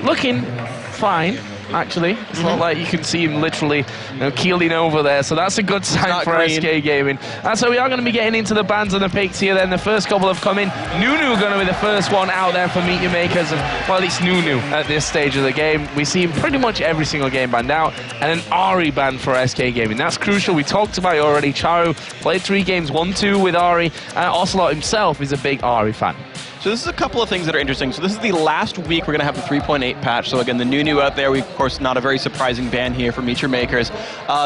looking fine. Actually, it's not like you can see him literally keeling over there, so that's a good sign for green. SK Gaming. And so we are going to be getting into the bans and the picks here then. The first couple have come in. Nunu going to be the first one out there for MeetYourMakers, and well, it's Nunu at this stage of the game. We see him pretty much every single game banned out, and an Ari ban for SK Gaming. That's crucial. We talked about it already. Charu played 3 games, 1-2 with Ari. Ocelot himself is a big Ari fan. So this is a couple of things that are interesting. So this is the last week we're going to have the 3.8 patch. So again, the Nunu out there, we of course not a very surprising ban here for MeetYourMakers.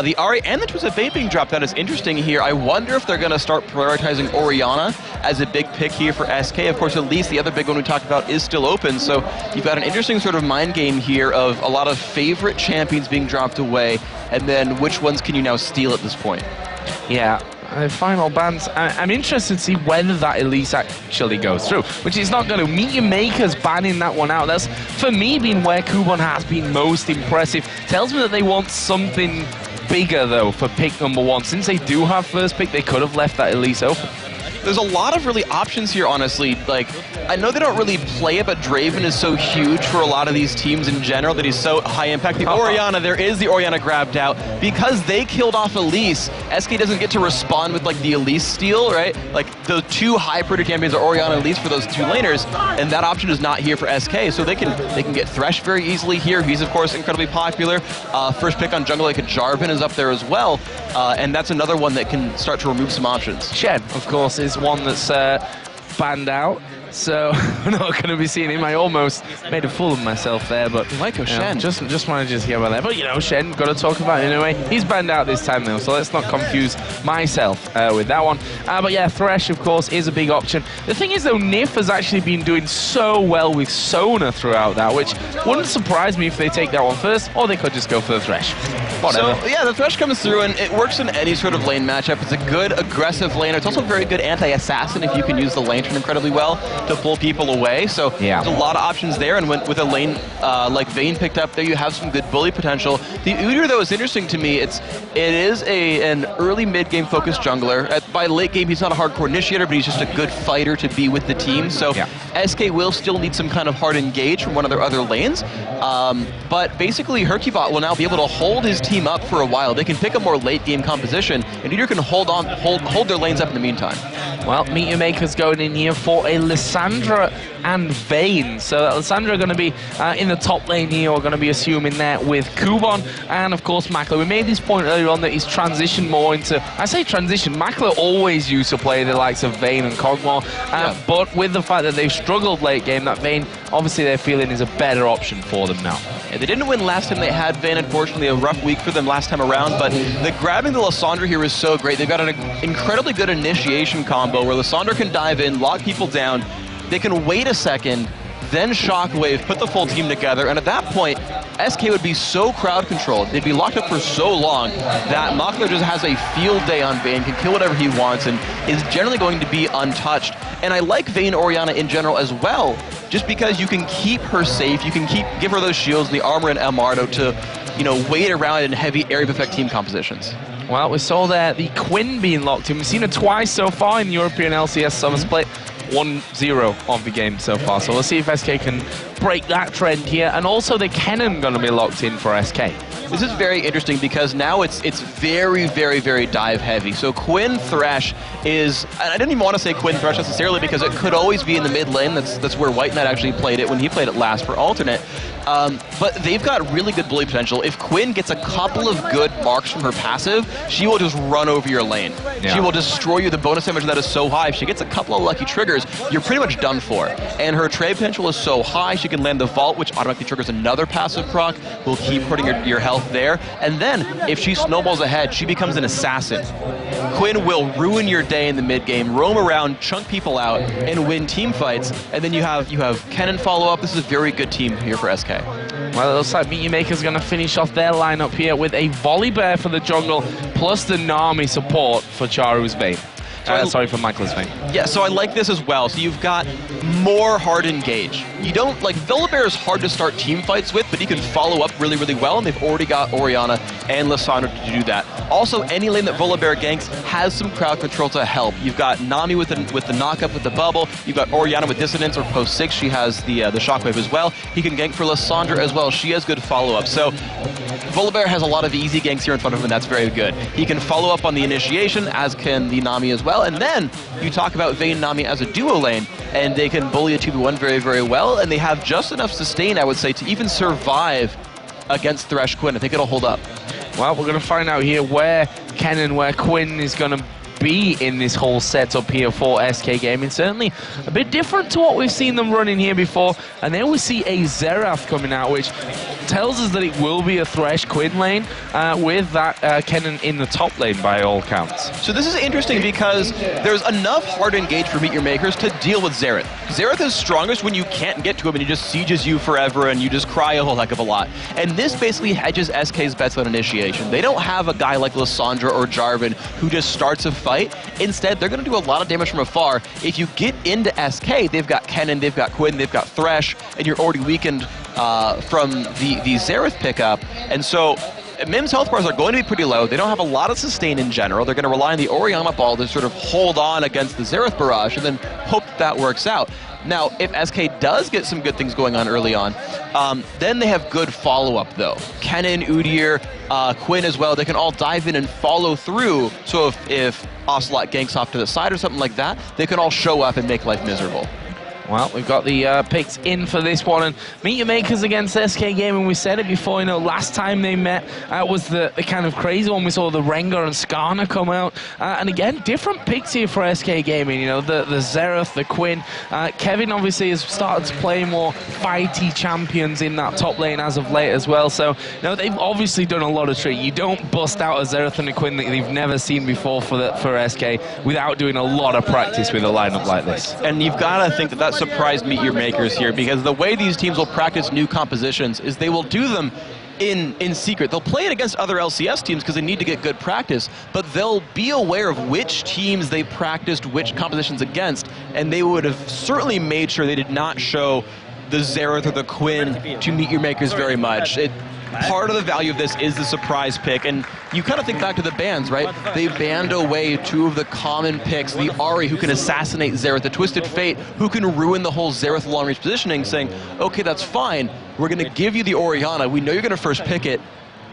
The Ari and the Twisted Fate being dropped out is interesting here. I wonder if they're going to start prioritizing Orianna as a big pick here for SK. Of course, at least the other big one we talked about is still open. So you've got an interesting sort of mind game here of a lot of favorite champions being dropped away, and then which ones can you now steal at this point? Yeah. Final bans. I'm interested to see whether that Elise actually goes through, which is not going to. MeetYourMakers banning that one out. That's, for me, been where Kubon has been most impressive. Tells me that they want something bigger, though, for pick number 1. Since they do have first pick, they could have left that Elise open. There's a lot of really options here, honestly. Like, I know they don't really play it, but Draven is so huge for a lot of these teams in general that he's so high impact. The Orianna, there is the Orianna grabbed out. Because they killed off Elise, SK doesn't get to respond with, like, the Elise steal, right? Like, the 2 high priority champions are Orianna and Elise for those 2 laners, and that option is not here for SK, so they can get Thresh very easily here. He's, of course, incredibly popular. First pick on jungle, like a Jarvan, is up there as well, and that's another one that can start to remove some options. Shen, of course, is one that's banned out, so I'm not going to be seeing him. I almost made a fool of myself there, but Shen. Just wanted to hear about that. But Shen, got to talk about it anyway. He's banned out this time though, so let's not confuse myself with that one. But yeah, Thresh, of course, is a big option. The thing is though, Nif has actually been doing so well with Sona throughout that, which wouldn't surprise me if they take that one first, or they could just go for the Thresh. Whatever. So yeah, the Thresh comes through, and it works in any sort of lane matchup. It's a good aggressive laner. It's also a very good anti-assassin if you can use the lantern incredibly well to pull people away. So yeah, there's a lot of options there, and with a lane like Vayne picked up there, you have some good bully potential. The Udyr, though, is interesting to me. It is an early mid-game focused jungler. By late game, he's not a hardcore initiator, but he's just a good fighter to be with the team. So yeah, SK will still need some kind of hard engage from one of their other lanes. But basically, Hercubot will now be able to hold his team up for a while. They can pick a more late game composition, and Udyr can hold their lanes up in the meantime. Well, MeetYourMakers going in here for a Lissandra and Vayne. So Lissandra are going to be in the top lane here. We're going to be assuming that with Kubon and, of course, Makler. We made this point earlier on that he's transitioned more into... I say transition. Makler always used to play the likes of Vayne and Kog'Maw. But with the fact that they've struggled late game, that Vayne, obviously, they're feeling is a better option for them now. Yeah, they didn't win last time they had Vayne, unfortunately. A rough week for them last time around. But grabbing the Lissandra here is so great. They've got an incredibly good initiation combo where Lissandra can dive in, lock people down. They can wait a second, then Shockwave, put the full team together, and at that point, SK would be so crowd controlled, they'd be locked up for so long that Makler just has a field day on Vayne, can kill whatever he wants, and is generally going to be untouched. And I like Vayne Orianna in general as well, just because you can keep her safe, you can give her those shields, the armor and Amardo to, wait around in heavy area of effect team compositions. Well, we saw there the Quinn being locked in. We've seen it twice so far in the European LCS Summer Split. 1-0 of the game so far. So we'll see if SK can break that trend here. And also the Kennen going to be locked in for SK. This is very interesting because now it's very, very, very dive heavy. So Quinn Thresh is, and I didn't even want to say Quinn Thresh necessarily because it could always be in the mid lane. That's where White Knight actually played it when he played it last for alternate. But they've got really good bully potential. If Quinn gets a couple of good marks from her passive, she will just run over your lane. Yeah. She will destroy you. The bonus damage of that is so high. If she gets a couple of lucky triggers, you're pretty much done for. And her trade potential is so high, she can land the Vault, which automatically triggers another passive proc, will keep hurting your health there. And then, if she snowballs ahead, she becomes an assassin. Quinn will ruin your day in the mid game, roam around, chunk people out, and win team fights. And then you have Kennen follow up. This is a very good team here for SK. Well, it looks like MeetYourMakers going to finish off their lineup here with a Volley Bear for the jungle, plus the Nami support for Charu's Vayne. Sorry, for Michael's Vayne. Yeah, so I like this as well. So you've got more hard engage. you don't, like, Volibear is hard to start team fights with, but he can follow up really, really well, and they've already got Orianna and Lissandra to do that. Also, any lane that Volibear ganks has some crowd control to help. You've got Nami with the knock-up with the bubble, you've got Orianna with Dissonance or post 6, she has the shockwave as well. He can gank for Lissandra as well, she has good follow-up. So Volibear has a lot of easy ganks here in front of him, and that's very good. He can follow up on the initiation, as can the Nami as well, and then you talk about Vayne Nami as a duo lane, and they can bully a 2v1 very, very well, and they have just enough sustain, I would say, to even survive against Thresh Quinn. I think it'll hold up. Well, we're going to find out here where Kennen, where Quinn is going to be in this whole setup here for SK Gaming. Certainly a bit different to what we've seen them running here before. And then we see a Xerath coming out, which tells us that it will be a Thresh Quinn lane with that Kennen in the top lane by all counts. So this is interesting because there's enough hard engage for MeetYourMakers to deal with Xerath. Xerath is strongest when you can't get to him and he just sieges you forever and you just cry a whole heck of a lot. And this basically hedges SK's bets on initiation. They don't have a guy like Lissandra or Jarvan who just starts a fight. Instead, they're going to do a lot of damage from afar. If you get into SK, they've got Kennen, they've got Quinn, they've got Thresh, and you're already weakened from the Xerath pickup. And so Mim's health bars are going to be pretty low. They don't have a lot of sustain in general. They're going to rely on the Orianna ball to sort of hold on against the Xerath barrage and then hope that works out. Now, if SK does get some good things going on early on, then they have good follow-up, though. Kennen, Udyr, Quinn as well, they can all dive in and follow through. So if Ocelot ganks off to the side or something like that, they can all show up and make life miserable. Well, we've got the picks in for this one, and MeetYourMakers against SK Gaming. We said it before, you know, last time they met was the kind of crazy one. We saw the Rengar and Skarner come out, and again, different picks here for SK Gaming. You know, the Xerath, the Quinn. Kevin obviously has started to play more fighty champions in that top lane as of late as well. So, you know, they've obviously done a lot of tricks. You don't bust out a Xerath and a Quinn that they've never seen before for SK without doing a lot of practice with a lineup like this. And you've got to think that that's surprise MeetYourMakers here, because the way these teams will practice new compositions is they will do them in secret. They'll play it against other LCS teams because they need to get good practice, but they'll be aware of which teams they practiced which compositions against, and they would have certainly made sure they did not show the Xerath or the Quinn to MeetYourMakers very much. Part of the value of this is the surprise pick, and you kind of think back to the bans, right? They banned away two of the common picks, the Ahri, who can assassinate Xerath, the Twisted Fate, who can ruin the whole Xerath long-range positioning, saying, okay, that's fine, we're going to give you the Orianna, we know you're going to first pick it,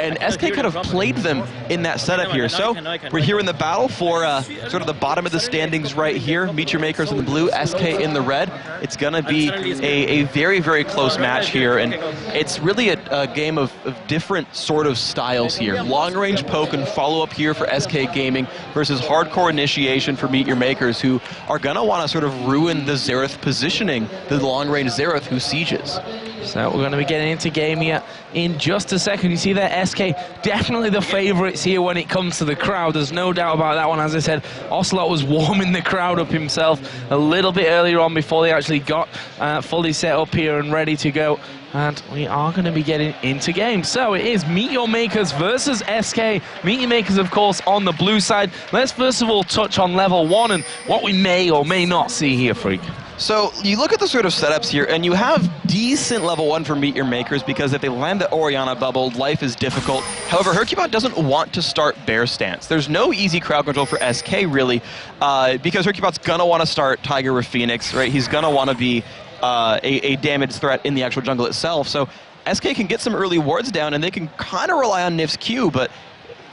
and SK kind of played them in that setup here. So we're here in the battle for sort of the bottom of the standings right here. MeetYourMakers in the blue, SK in the red. It's going to be a very, very close match here, and it's really a game of different sort of styles here. Long-range poke and follow-up here for SK Gaming versus hardcore initiation for MeetYourMakers, who are going to want to sort of ruin the Xerath positioning, the long-range Xerath who sieges. So we're going to be getting into game here in just a second. You see there, SK definitely the favorites here when it comes to the crowd. There's no doubt about that one. As I said, Ocelot was warming the crowd up himself a little bit earlier on before they actually got fully set up here and ready to go. And we are going to be getting into game. So it is MeetYourMakers versus SK. MeetYourMakers, of course, on the blue side. Let's first of all touch on level 1 and what we may or may not see here, Freak. So you look at the sort of setups here, and you have decent level 1 for MeetYourMakers, because if they land the Orianna bubble, life is difficult. However, Hercubot doesn't want to start Bear Stance. There's no easy crowd control for SK, really, because Hercubot's going to want to start Tiger with Phoenix, right? He's going to want to be a damage threat in the actual jungle itself. So SK can get some early wards down, and they can kind of rely on Nif's Q, but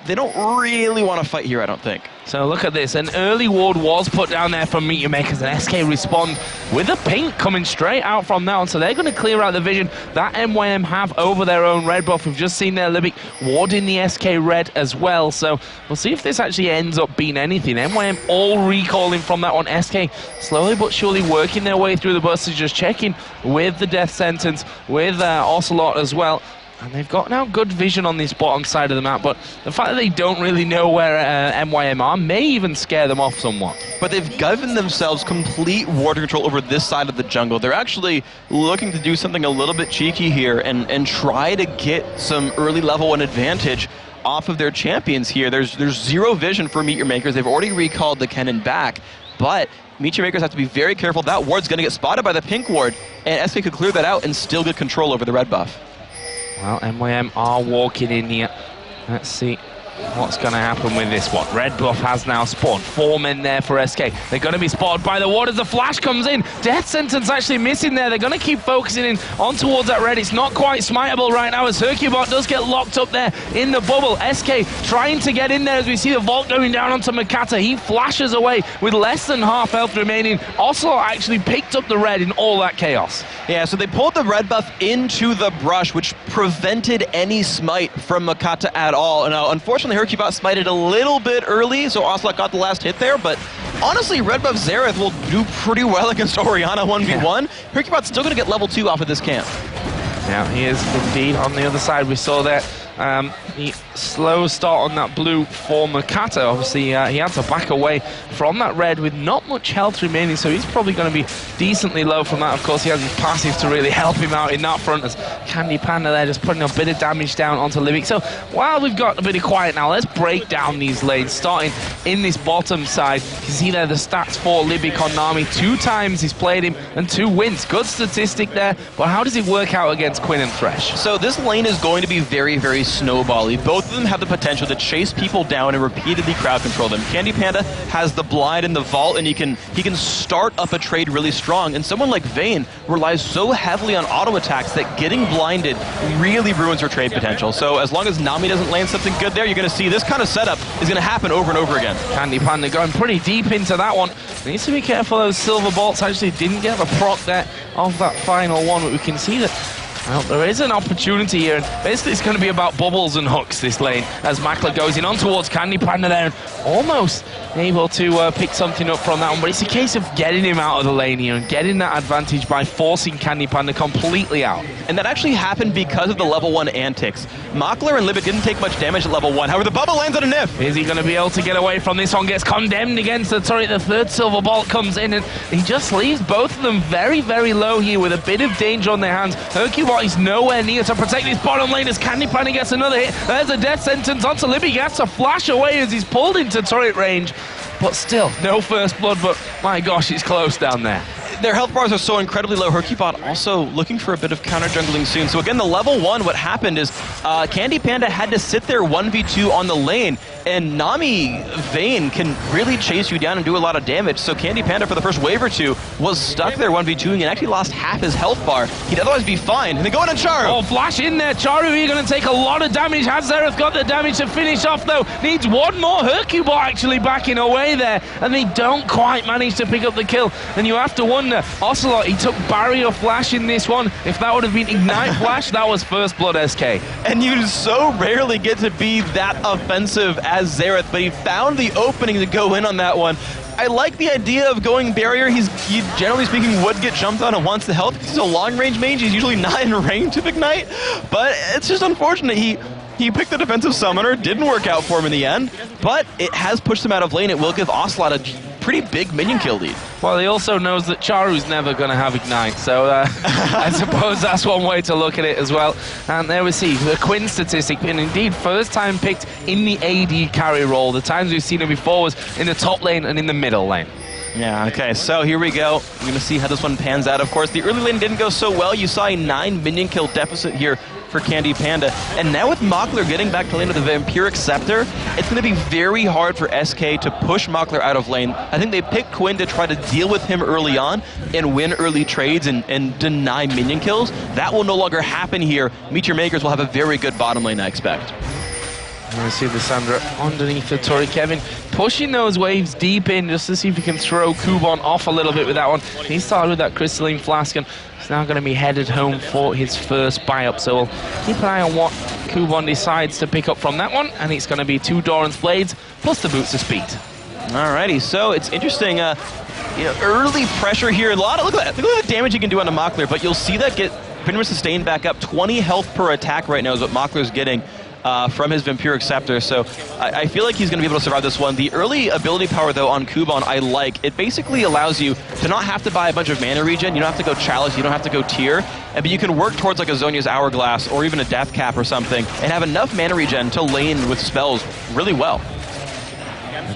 they don't really want to fight here, I don't think. So look at this. An early ward was put down there from MeetYourMakers, and SK respond with a pink coming straight out from now on. So they're going to clear out the vision that MYM have over their own red buff. We've just seen their Libic warding the SK red as well. So we'll see if this actually ends up being anything. MYM all recalling from that one. SK slowly but surely working their way through the buses, just checking with the death sentence, with Ocelot as well. And they've got now good vision on this bottom side of the map, but the fact that they don't really know where MYM are may even scare them off somewhat. But they've given themselves complete ward control over this side of the jungle. They're actually looking to do something a little bit cheeky here and try to get some early level 1 advantage off of their champions here. There's zero vision for MeetYourMakers. They've already recalled the Kennen back, but MeetYourMakers have to be very careful. That ward's going to get spotted by the pink ward, and SK could clear that out and still get control over the red buff. Well, MYM are walking in here. Let's see what's going to happen with this one. Red buff has now spawned. 4 men there for SK. They're going to be spotted by the ward as the flash comes in. Death sentence actually missing there. They're going to keep focusing in on towards that red. It's not quite smiteable right now as Hercubot does get locked up there in the bubble. SK trying to get in there as we see the vault going down onto Makata. He flashes away with less than half health remaining. Ocelot actually picked up the red in all that chaos. Yeah, so they pulled the red buff into the brush, which prevented any smite from Makata at all. Now, unfortunately, Hercubot smited a little bit early, so Ocelot got the last hit there, but honestly, red buff Xerath will do pretty well against Orianna 1v1. Hercubot's still going to get level 2 off of this camp. Yeah, he is indeed. On the other side, we saw that the slow start on that blue for Makata. Obviously, he had to back away from that red with not much health remaining, so he's probably going to be decently low from that. Of course, he has his passive to really help him out in that front as Candy Panda there just putting a bit of damage down onto Livic. So while we've got a bit of quiet now, let's break down these lanes, starting in this bottom side. You can see there the stats for Livic on Nami. 2 times he's played him and 2 wins. Good statistic there, but how does it work out against Quinn and Thresh? So this lane is going to be very, very snowbally. Both of them have the potential to chase people down and repeatedly crowd control them. Candy Panda has the blind and the vault, and he can start up a trade really strong. And someone like Vayne relies so heavily on auto attacks that getting blinded really ruins her trade potential. So as long as Nami doesn't land something good there, you're going to see this kind of setup is going to happen over and over again. Candy Panda going pretty deep into that one. Needs to be careful. Those silver bolts actually didn't get the proc there of that final one, but we can see that, well, there is an opportunity here, and basically it's going to be about bubbles and hooks this lane as Makler goes in on towards Candy Panda there and almost able to pick something up from that one, but it's a case of getting him out of the lane here and getting that advantage by forcing Candy Panda completely out. And that actually happened because of the level 1 antics. Makler and Libic didn't take much damage at level 1, however the bubble lands on a Nif. Is he going to be able to get away from this one? Gets condemned against the turret. The 3rd silver bolt comes in and he just leaves both of them very, very low here with a bit of danger on their hands. Hercubot is nowhere near to protect his bottom lane as Candy Panda gets another hit. There's a death sentence onto Libic. He has to flash away as he's pulled into turret range. But still, no first blood, but my gosh, it's close down there. Their health bars are so incredibly low. Hercubot also looking for a bit of counter jungling soon. So again, the level 1, what happened is Candy Panda had to sit there 1v2 on the lane, and Nami Vayne can really chase you down and do a lot of damage. So Candy Panda for the first wave or 2 was stuck there 1v2ing and actually lost half his health bar. He'd otherwise be fine. And then going on Charu. Oh, flash in there. Charu, you're going to take a lot of damage. Has Xerath got the damage to finish off though? Needs one more. Hercubot actually backing away there, and they don't quite manage to pick up the kill. And you have to wonder, Ocelot, he took barrier flash in this one. If that would have been ignite flash, that was first blood SK. And you so rarely get to be that offensive as Xerath, but he found the opening to go in on that one. I like the idea of going barrier. He generally speaking would get jumped on and wants the health because he's a long range mage. He's usually not in range of ignite, but it's just unfortunate. He picked the defensive summoner, didn't work out for him in the end, but it has pushed him out of lane. It will give Ocelot a pretty big minion kill lead. Well, he also knows that Charu's never going to have ignite, so I suppose that's one way to look at it as well. And there we see the Quinn statistic, and indeed first time picked in the AD carry role. The times we've seen him before was in the top lane and in the middle lane. Yeah, okay, so here we go. We're going to see how this one pans out. Of course, the early lane didn't go so well. You saw a 9 minion kill deficit here for Candy Panda. And now with Makler getting back to lane with the Vampiric Scepter, it's going to be very hard for SK to push Makler out of lane. I think they picked Quinn to try to deal with him early on and win early trades and deny minion kills. That will no longer happen here. MeetYourMakers will have a very good bottom lane, I expect. I see Lissandra underneath the turret. Kevin pushing those waves deep in just to see if he can throw Kubon off a little bit with that one. He started with that crystalline flask and he's now going to be headed home for his first buy-up. So we'll keep an eye on what Kubon decides to pick up from that one. And it's going to be 2 Doran's Blades plus the Boots of Speed. Alrighty, so it's interesting. Early pressure here. Look at the damage you can do on a Makler, but you'll see that get pretty much sustained back up. 20 health per attack right now is what Makler's getting from his Vampiric Scepter, so I feel like he's going to be able to survive this one. The early ability power, though, on Kubon, I like. It basically allows you to not have to buy a bunch of mana regen. You don't have to go Chalice, you don't have to go Tier, but you can work towards like a Zhonya's Hourglass or even a Death Cap or something and have enough mana regen to lane with spells really well.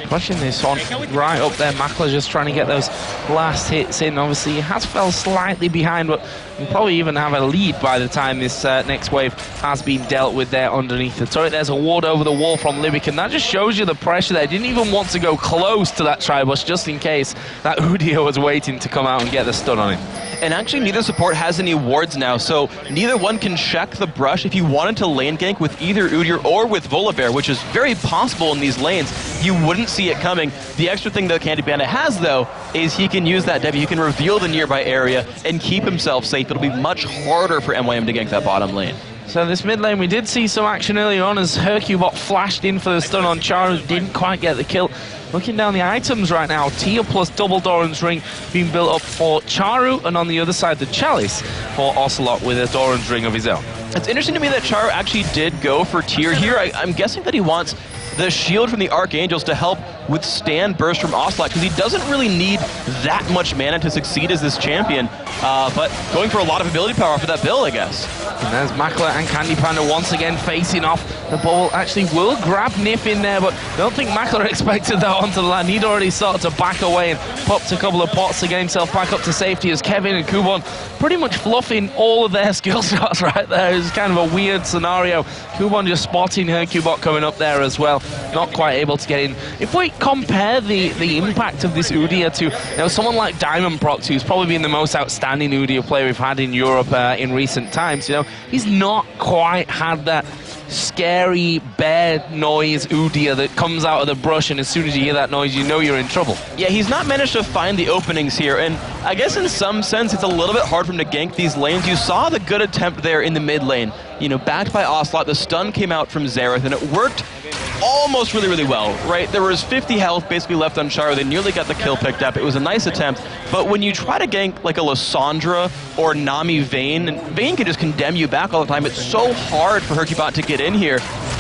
Pushing this on right up there. Makler just trying to get those last hits in. Obviously, he has fell slightly behind, but he'll probably even have a lead by the time this next wave has been dealt with there underneath the turret. There's a ward over the wall from Libic, and that just shows you the pressure there. Didn't even want to go close to that tri-bush just in case that Udyr was waiting to come out and get the stun on him. And actually, neither support has any wards now, so neither one can check the brush. If you wanted to lane gank with either Udyr or with Volibear, which is very possible in these lanes, you wouldn't see it coming. The extra thing that Candy Panda has, though, is he can use that W. He can reveal the nearby area and keep himself safe. It'll be much harder for MYM to gank that bottom lane. So this mid lane, we did see some action earlier on as Hercubot flashed in for the stun on Charu, didn't quite get the kill. Looking down the items right now, Tier plus double Doran's Ring being built up for Charu, and on the other side the Chalice for Ocelot with a Doran's Ring of his own. It's interesting to me that Charu actually did go for Tier here. I'm guessing that he wants the shield from the Archangels to help withstand burst from Ocelot, because he doesn't really need that much mana to succeed as this champion, but going for a lot of ability power for that build, I guess. And there's Makler and Candy Panda once again facing off. The ball actually will grab Nif in there, but I don't think Makler expected that onto the land. He'd already started to back away and popped a couple of pots to get himself back up to safety as Kevin and Kubon pretty much fluffing all of their skill shots right there. It was kind of a weird scenario. Kubon just spotting Hercubot coming up there as well. Not quite able to get in. If we compare the impact of this Udyr to someone like Diamond Prox, who's probably been the most outstanding Udyr player we've had in Europe in recent times, he's not quite had that scary bear noise Udyr that comes out of the brush, and as soon as you hear that noise, you know you're in trouble. Yeah, he's not managed to find the openings here, and I guess in some sense it's a little bit hard for him to gank these lanes. You saw the good attempt there in the mid lane, backed by Ocelot. The stun came out from Xerath, and it worked almost really well, right? There was 50 health basically left on Charu. They nearly got the kill picked up. It was a nice attempt, but when you try to gank like a Lissandra or Nami Vayne, and Vayne can just condemn you back all the time. It's so hard for Hercubot to get in here.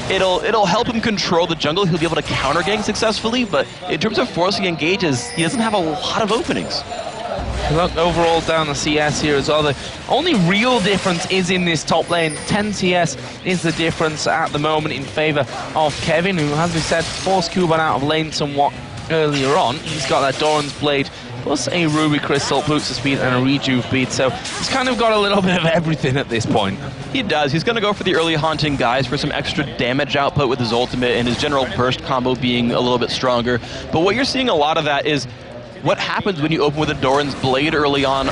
It'll help him control the jungle. He'll be able to counter gank successfully, but in terms of forcing engages, he doesn't have a lot of openings. Look overall down the CS here as well. The only real difference is in this top lane. 10 CS is the difference at the moment in favor of Kevin, who, as we said, forced Kuban out of lane somewhat earlier on. He's got that Doran's Blade plus a Ruby Crystal, boots of speed, and a rejuve bead, so he's kind of got a little bit of everything at this point. He does. He's going to go for the early Haunting Guise for some extra damage output with his ultimate and his general burst combo being a little bit stronger. But what you're seeing a lot of that is what happens when you open with a Doran's Blade early on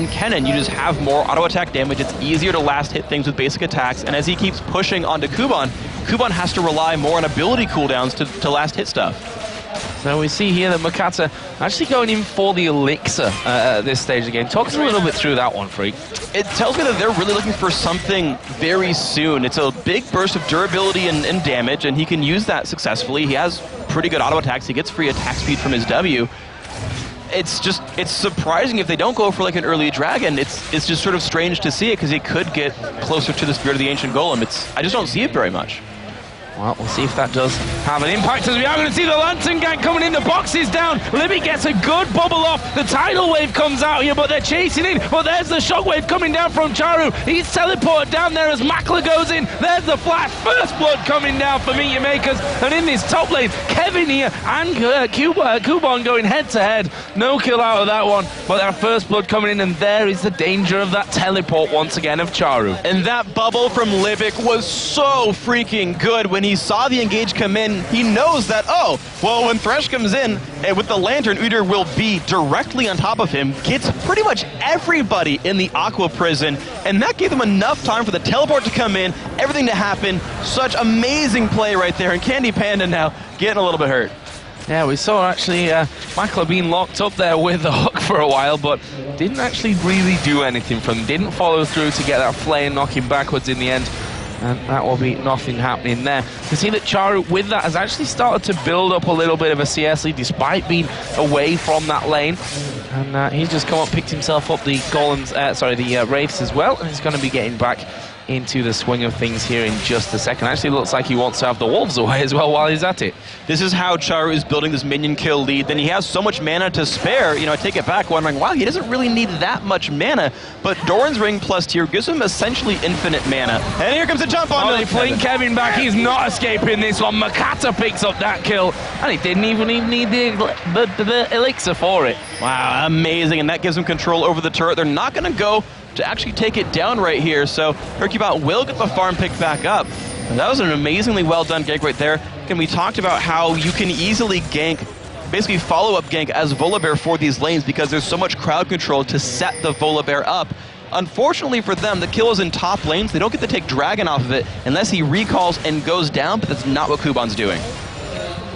Kennen. You just have more auto attack damage. It's easier to last hit things with basic attacks, and as he keeps pushing onto Kuban, Kuban has to rely more on ability cooldowns to last hit stuff. So we see here that Makata actually going in for the Elixir at this stage again. Talk us a little bit through that one, Freak. It tells me that they're really looking for something very soon. It's a big burst of durability and damage, and he can use that successfully. He has pretty good auto attacks. He gets free attack speed from his W. It's surprising if they don't go for like an early dragon. It's just sort of strange to see it, because he could get closer to the Spirit of the Ancient Golem. I just don't see it very much. Well, we'll see if that does have an impact, as we are going to see the Lantern Gang coming in. The box is down. Libby gets a good bubble off. The tidal wave comes out here, but they're chasing in. But there's the shockwave coming down from Charu. He's teleported down there as Makler goes in. There's the flash. First blood coming down for MeetYourMakers. And in this top lane, Kevin here and Kuban going head to head. No kill out of that one, but that first blood coming in, and there is the danger of that teleport once again of Charu. And that bubble from Libic was so freaking good. When he saw the engage come in, he knows that, oh, well, when Thresh comes in with the Lantern, Udyr will be directly on top of him, gets pretty much everybody in the Aqua Prison, and that gave them enough time for the teleport to come in, everything to happen. Such amazing play right there, and Candy Panda now getting a little bit hurt. Yeah, we saw actually Makler being locked up there with the hook for a while, but didn't actually really do anything from him. Didn't follow through to get that flay and knock him backwards in the end. And that will be nothing happening there. You see that Charu, with that, has actually started to build up a little bit of a CS lead despite being away from that lane. And he's just come up, picked himself up the golems, the wraiths as well, and he's going to be getting back into the swing of things here in just a second. Actually looks like he wants to have the wolves away as well while he's at it. This is how Charu is building this minion kill lead. Then he has so much mana to spare. I take it back wondering, wow, he doesn't really need that much mana. But Doran's Ring plus Tier gives him essentially infinite mana. And here comes the jump on. Oh, they fling Kevin back. He's not escaping this one. Makata picks up that kill, and he didn't even need the elixir for it. Wow, amazing, and that gives him control over the turret. They're not going to go to actually take it down right here, so Hercubot will get the farm picked back up. And that was an amazingly well done gank right there. And we talked about how you can easily gank, basically follow-up gank as Volibear for these lanes because there's so much crowd control to set the Volibear up. Unfortunately for them, the kill is in top lanes. They don't get to take Dragon off of it unless he recalls and goes down, but that's not what Kuban's doing.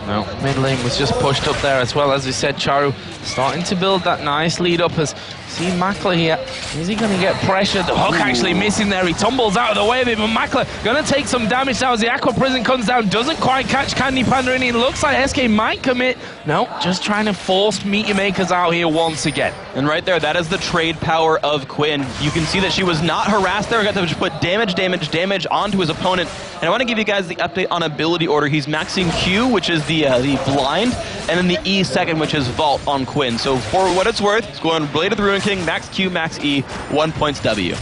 No, mid lane was just pushed up there as well. As we said, Charu starting to build that nice lead up as see Makler here. Is he going to get pressured? The hook actually missing there. He tumbles out of the way of it, but Makler going to take some damage now as the Aqua Prison comes down. Doesn't quite catch Candy Panda, and it looks like SK might commit. No, just trying to force MeetYourMakers out here once again. And right there, that is the trade power of Quinn. You can see that she was not harassed there. Got to just put damage onto his opponent. And I want to give you guys the update on ability order. He's maxing Q, which is the blind, and then the E second, which is Vault on Quinn. So for what it's worth, he's going Blade of the Ruin King, max Q, max E, 1 points W.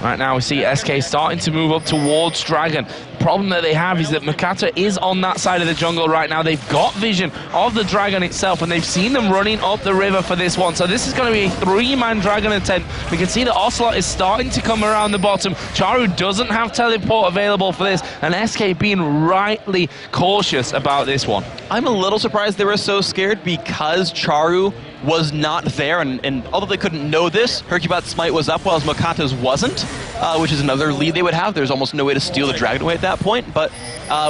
Right now we see SK starting to move up towards Dragon. The problem that they have is that Makata is on that side of the jungle right now. They've got vision of the Dragon itself, and they've seen them running up the river for this one. So this is going to be a 3-man Dragon attempt. We can see that Ocelot is starting to come around the bottom. Charu doesn't have teleport available for this, and SK being rightly cautious about this one. I'm a little surprised they were so scared because Charu was not there, and although they couldn't know this, Hercubot's smite was up while Makata's wasn't, which is another lead they would have. There's almost no way to steal the Dragon away at that point, but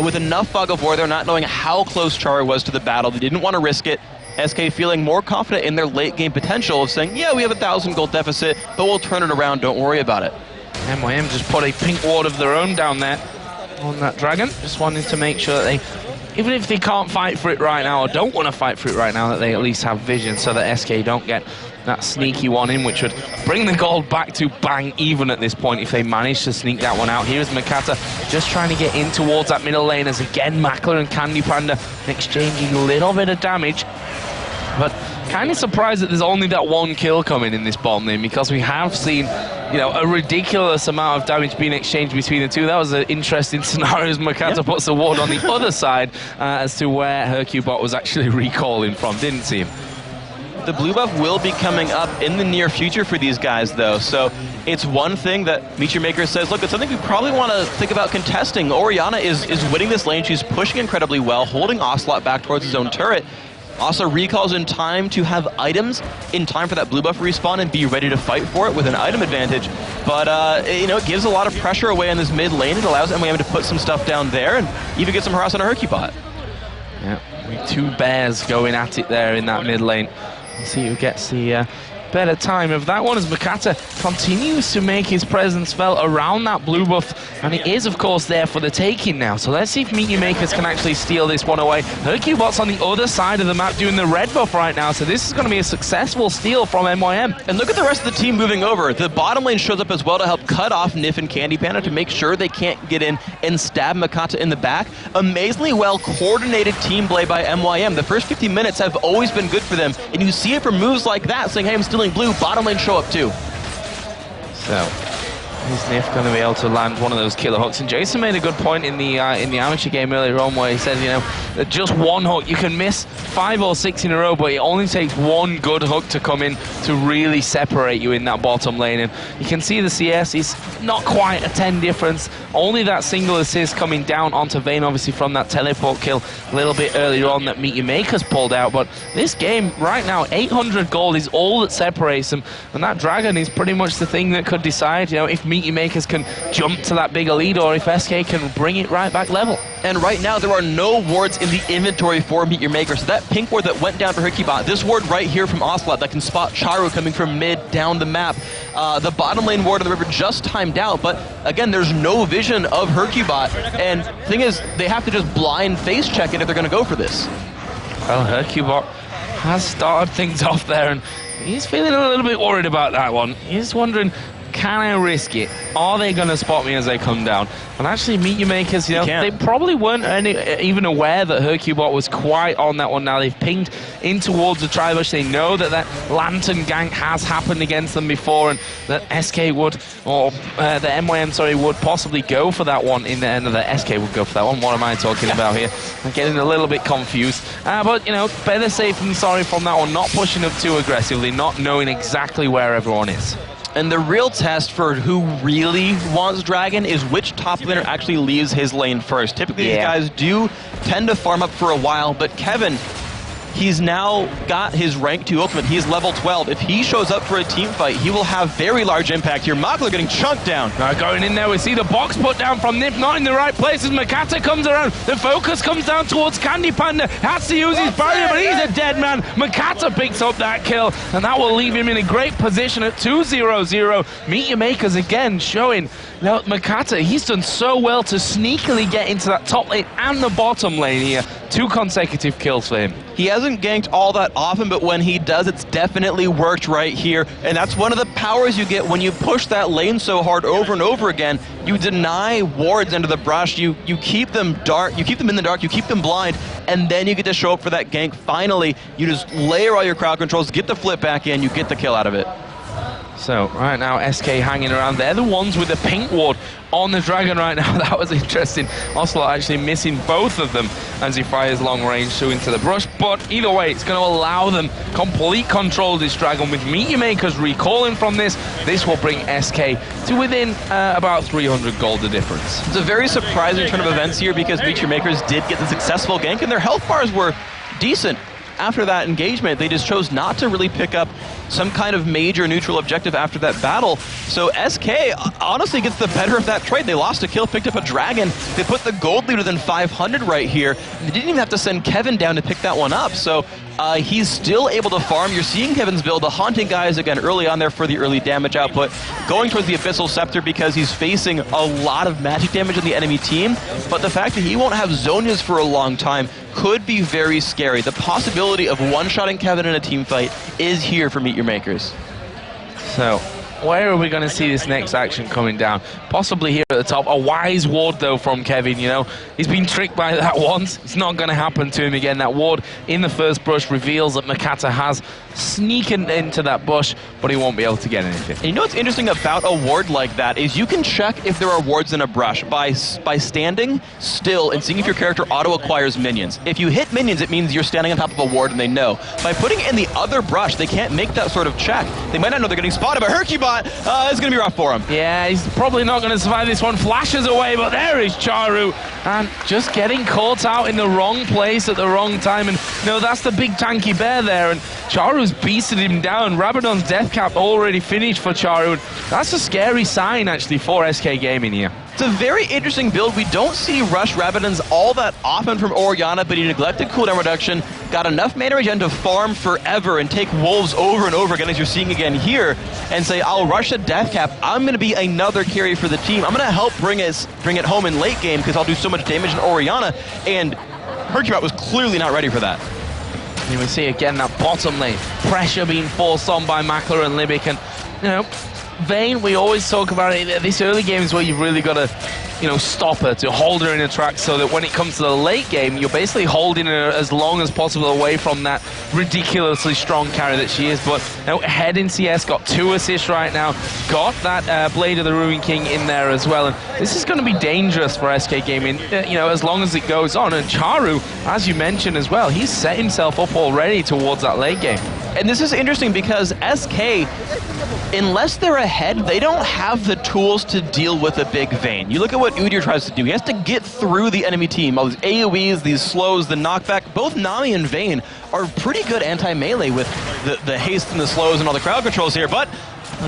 with enough fog of war, they're not knowing how close Charu was to the battle. They didn't want to risk it. SK feeling more confident in their late game potential of saying, yeah, we have a 1,000 gold deficit, but we'll turn it around, don't worry about it. MYM just put a pink ward of their own down there on that Dragon, just wanting to make sure that they, even if they can't fight for it right now, or don't want to fight for it right now, that they at least have vision so that SK don't get that sneaky one in, which would bring the gold back to bang even at this point if they manage to sneak that one out. Here's Makata just trying to get in towards that middle lane as again Makler and Candy Panda exchanging a little bit of damage. But kind of surprised that there's only that one kill coming in this bottom lane, because we have seen, you know, a ridiculous amount of damage being exchanged between the two. That was an interesting scenario as Makata puts the ward on the other side as to where Hercubot was actually recalling from. Didn't see him. The blue buff will be coming up in the near future for these guys, though, so it's one thing that MeetYourMakers says, look, it's something we probably want to think about contesting. Orianna is winning this lane. She's pushing incredibly well, holding Ocelot back towards his own turret. Also recalls in time to have items in time for that blue buff respawn and be ready to fight for it with an item advantage. But, you know, it gives a lot of pressure away on this mid lane. It allows MYM to put some stuff down there and even get some harass on a Hercubot. Yeah, two bears going at it there in that mid lane. Let's see who gets the better time of that one as Makata continues to make his presence felt around that blue buff, and it is of course there for the taking now. So let's see if MeetYourMakers can actually steal this one away. Hercubot's on the other side of the map doing the red buff right now, so this is going to be a successful steal from MYM. And look at the rest of the team moving over. The bottom lane shows up as well to help cut off Nif and Candy Panda to make sure they can't get in and stab Makata in the back. Amazingly well coordinated team play by MYM. The first 50 minutes have always been good for them, and you see it from moves like that, saying, hey, I'm stealing blue, bottom lane show up too. So, is Nif going to be able to land one of those killer hooks? And Jason made a good point in the amateur game earlier on where he said, you know, that just one hook, you can miss 5 or 6 in a row, but it only takes one good hook to come in to really separate you in that bottom lane. And you can see the CS is not quite a 10 difference. Only that single assist coming down onto Vayne, obviously from that teleport kill a little bit earlier on that MeetYourMakers pulled out. But this game right now, 800 gold is all that separates them. And that Dragon is pretty much the thing that could decide, you know, if MeetYourMakers can jump to that bigger lead or if SK can bring it right back level. And right now there are no wards in the inventory for MeetYourMakers. So that pink ward that went down for Hercubot, this ward right here from Ocelot that can spot Charu coming from mid down the map. The bottom lane ward of the river just timed out, but again, there's no vision of Hercubot. And the thing is, they have to just blind face check it if they're going to go for this. Well, Hercubot has started things off there, and he's feeling a little bit worried about that one. He's wondering, can I risk it? Are they going to spot me as they come down? And actually, MeetYourMakers, you know, they probably weren't even aware that Hercubot was quite on that one. Now they've pinged in towards the tri-bush. They know that that Lantern gank has happened against them before, and that SK would, or the MYM, sorry, would possibly go for that one in the end of the SK would go for that one. What am I talking about here? I'm getting a little bit confused. But, you know, better safe than sorry from that one. Not pushing up too aggressively, not knowing exactly where everyone is. And the real test for who really wants Dragon is which top laner actually leaves his lane first. Typically, these guys do tend to farm up for a while, but Kevin, he's now got his rank 2 ultimate. He's level 12. If he shows up for a team fight, he will have very large impact here. Makler getting chunked down. Going in there, we see the box put down from Nip, not in the right places. Makata comes around. The focus comes down towards Candy Panda. Has to use his barrier, but he's a dead man. Makata picks up that kill, and that will leave him in a great position at 2-0-0. MeetYourMakers again showing, now Makata, he's done so well to sneakily get into that top lane and the bottom lane here. 2 consecutive kills for him. He hasn't ganked all that often, but when he does, it's definitely worked right here. And that's one of the powers you get when you push that lane so hard over and over again. You deny wards into the brush, you keep them dark, you keep them in the dark, you keep them blind, and then you get to show up for that gank. Finally, you just layer all your crowd controls, get the flip back in, you get the kill out of it. So, right now, SK hanging around. They're the ones with the pink ward on the Dragon right now. That was interesting. Ocelot actually missing both of them as he fires long range through into the brush. But either way, it's going to allow them complete control of this Dragon. With MeetYourMakers recalling from this, this will bring SK to within about 300 gold the difference. It's a very surprising turn of events here because MeetYourMakers did get the successful gank, and their health bars were decent. After that engagement, they just chose not to really pick up some kind of major neutral objective after that battle. So SK honestly gets the better of that trade. They lost a kill, picked up a Dragon. They put the gold lead within 500 right here. They didn't even have to send Kevin down to pick that one up. So he's still able to farm. You're seeing Kevin's build, the Haunting guys again early on there for the early damage output, going towards the Abyssal Scepter because he's facing a lot of magic damage in the enemy team. But the fact that he won't have Zhonya's for a long time could be very scary. The possibility of one-shotting Kevin in a team fight is here for MeetYourMakers. So, where are we going to see this next action coming down? Possibly here at the top. A wise ward, though, from Kevin, you know. He's been tricked by that once. It's not going to happen to him again. That ward in the first brush reveals that Makata has sneaking into that bush, but he won't be able to get anything. And you know what's interesting about a ward like that is you can check if there are wards in a brush by standing still and seeing if your character auto-acquires minions. If you hit minions, it means you're standing on top of a ward and they know. By putting it in the other brush, they can't make that sort of check. They might not know they're getting spotted, but Hercubot, it's going to be rough for him. Yeah, he's probably not going to survive this one. Flashes away, but there is Charu. And just getting caught out in the wrong place at the wrong time. And no, that's the big tanky bear there. And Charu's beasted him down. Rabadon's death cap already finished for Charu. And that's a scary sign, actually, for SK Gaming here. It's a very interesting build. We don't see rush Rabadons all that often from Orianna, but he neglected cooldown reduction, got enough mana regen to farm forever and take wolves over and over again, as you're seeing again here, and say, I'll rush a death cap. I'm going to be another carry for the team. I'm going to help bring it home in late game because I'll do so much damage in Orianna, and Hercubot was clearly not ready for that. And we see again that bottom lane pressure being forced on by Makler and Libic, and you know, Vayne, we always talk about it. This early game is where you've really got to, you know, stop her, to hold her in a track, so that when it comes to the late game, you're basically holding her as long as possible away from that ridiculously strong carry that she is. But you know, Head in CS got 2 assists right now, got that Blade of the Ruin King in there as well, and this is going to be dangerous for SK Gaming, you know, as long as it goes on. And Charu, as you mentioned as well, he's set himself up already towards that late game. And this is interesting because SK, unless they're ahead, they don't have the tools to deal with a big Vayne. You look at what Udyr tries to do. He has to get through the enemy team. All these AoEs, these slows, the knockback. Both Nami and Vayne are pretty good anti-melee with the haste and the slows and all the crowd controls here, but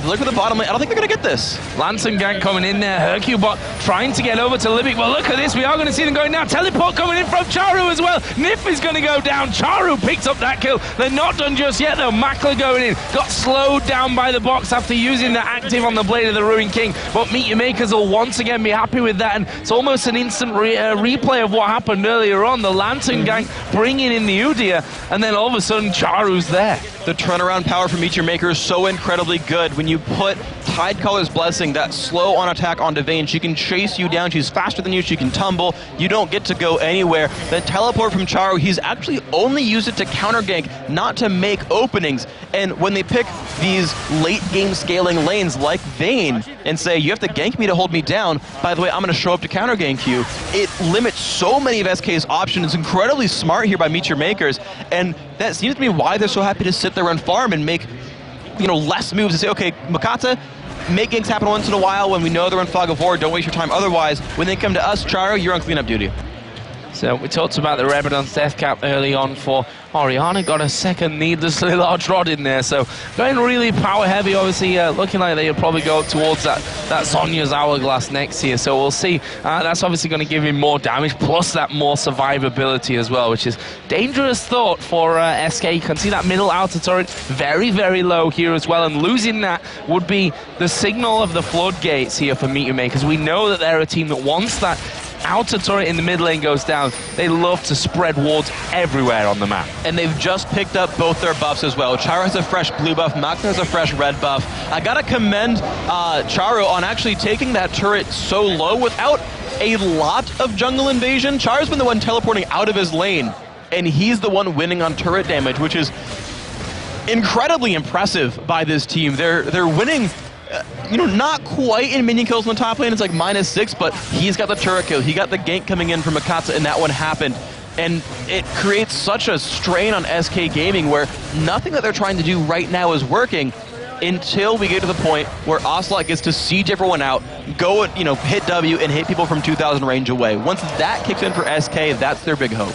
look at the bottom lane. I don't think they're going to get this. Lantern gank coming in there. Hercubot trying to get over to Libic. Well, look at this. We are going to see them going down. Teleport coming in from Charu as well. Nif is going to go down. Charu picks up that kill. They're not done just yet, though. Makler going in. Got slowed down by the box after using the active on the Blade of the Ruin King. But MeetYourMakers will once again be happy with that. And it's almost an instant replay of what happened earlier on. The Lantern gank bringing in the Udyr. And then all of a sudden, Charu's there. The turnaround power from MeetYourMakers is so incredibly good. When you put Tidecaller's Blessing, that slow on attack onto Vayne, she can chase you down, she's faster than you, she can tumble, you don't get to go anywhere. The teleport from Charu, he's actually only used it to counter gank, not to make openings. And when they pick these late game scaling lanes like Vayne and say, you have to gank me to hold me down, by the way, I'm going to show up to counter gank you, it limits so many of SK's options. It's incredibly smart here by MeetYourMakers, and that seems to be why they're so happy to sit there and farm and make, you know, less moves and say, okay, Makata, make ganks happen once in a while when we know they're in Fog of War, don't waste your time otherwise. When they come to us, Charu, you're on cleanup duty. So we talked about the Rebadon's death cap early on for Orianna, got a second needlessly large rod in there, so going really power heavy, obviously looking like they'll probably go towards that Sonya's Hourglass next year, so we'll see. That's obviously going to give him more damage, plus that more survivability as well, which is dangerous thought for SK. You can see that middle outer turret very, very low here as well, and losing that would be the signal of the floodgates here for MeetYourMakers. We know that they're a team that wants that outer turret in the mid lane goes down. They love to spread wards everywhere on the map. And they've just picked up both their buffs as well. Charu has a fresh blue buff, Makta has a fresh red buff. I gotta commend Charu on actually taking that turret so low without a lot of jungle invasion. Charu's been the one teleporting out of his lane, and he's the one winning on turret damage, which is incredibly impressive by this team. They're winning, you know, not quite in minion kills in the top lane, it's like -6, but he's got the turret kill, he got the gank coming in from Makata, and that one happened. And it creates such a strain on SK Gaming where nothing that they're trying to do right now is working until we get to the point where Ocelot gets to siege everyone out, go, you know, hit W and hit people from 2,000 range away. Once that kicks in for SK, that's their big hope.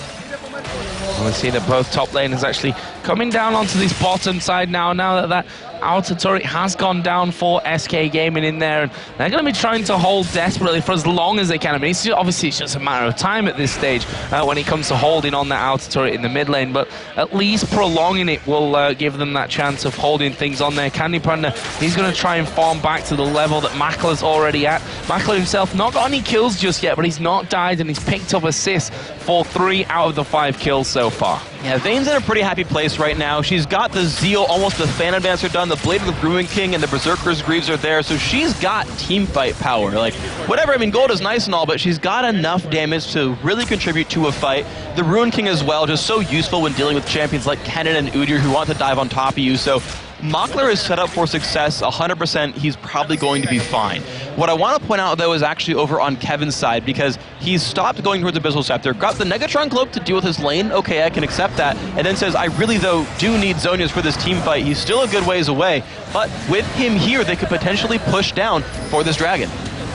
We see that both top laners actually coming down onto this bottom side now that that outer turret has gone down for SK Gaming in there, and they're going to be trying to hold desperately for as long as they can. I mean, obviously it's just a matter of time at this stage when it comes to holding on that outer turret in the mid lane, but at least prolonging it will give them that chance of holding things on there. Candy Panda, he's going to try and farm back to the level that Makla's already at. Makla himself not got any kills just yet, but he's not died, and he's picked up assists for 3 out of the 5 kills so far. Yeah, Vayne's in a pretty happy place right now. She's got the Zeal, almost the Fan Advancer done, the Blade of the Brewing King and the Berserker's Greaves are there, so she's got team fight power. Like, whatever, I mean, gold is nice and all, but she's got enough damage to really contribute to a fight. The Ruin King as well, just so useful when dealing with champions like Kennen and Udyr who want to dive on top of you, so Makler is set up for success 100%. He's probably going to be fine. What I want to point out, though, is actually over on Kevin's side, because he's stopped going towards Abyssal Scepter, got the Negatron Cloak to deal with his lane, okay, I can accept that, and then says, I really, though, do need Zhonya's for this team fight. He's still a good ways away, but with him here, they could potentially push down for this dragon.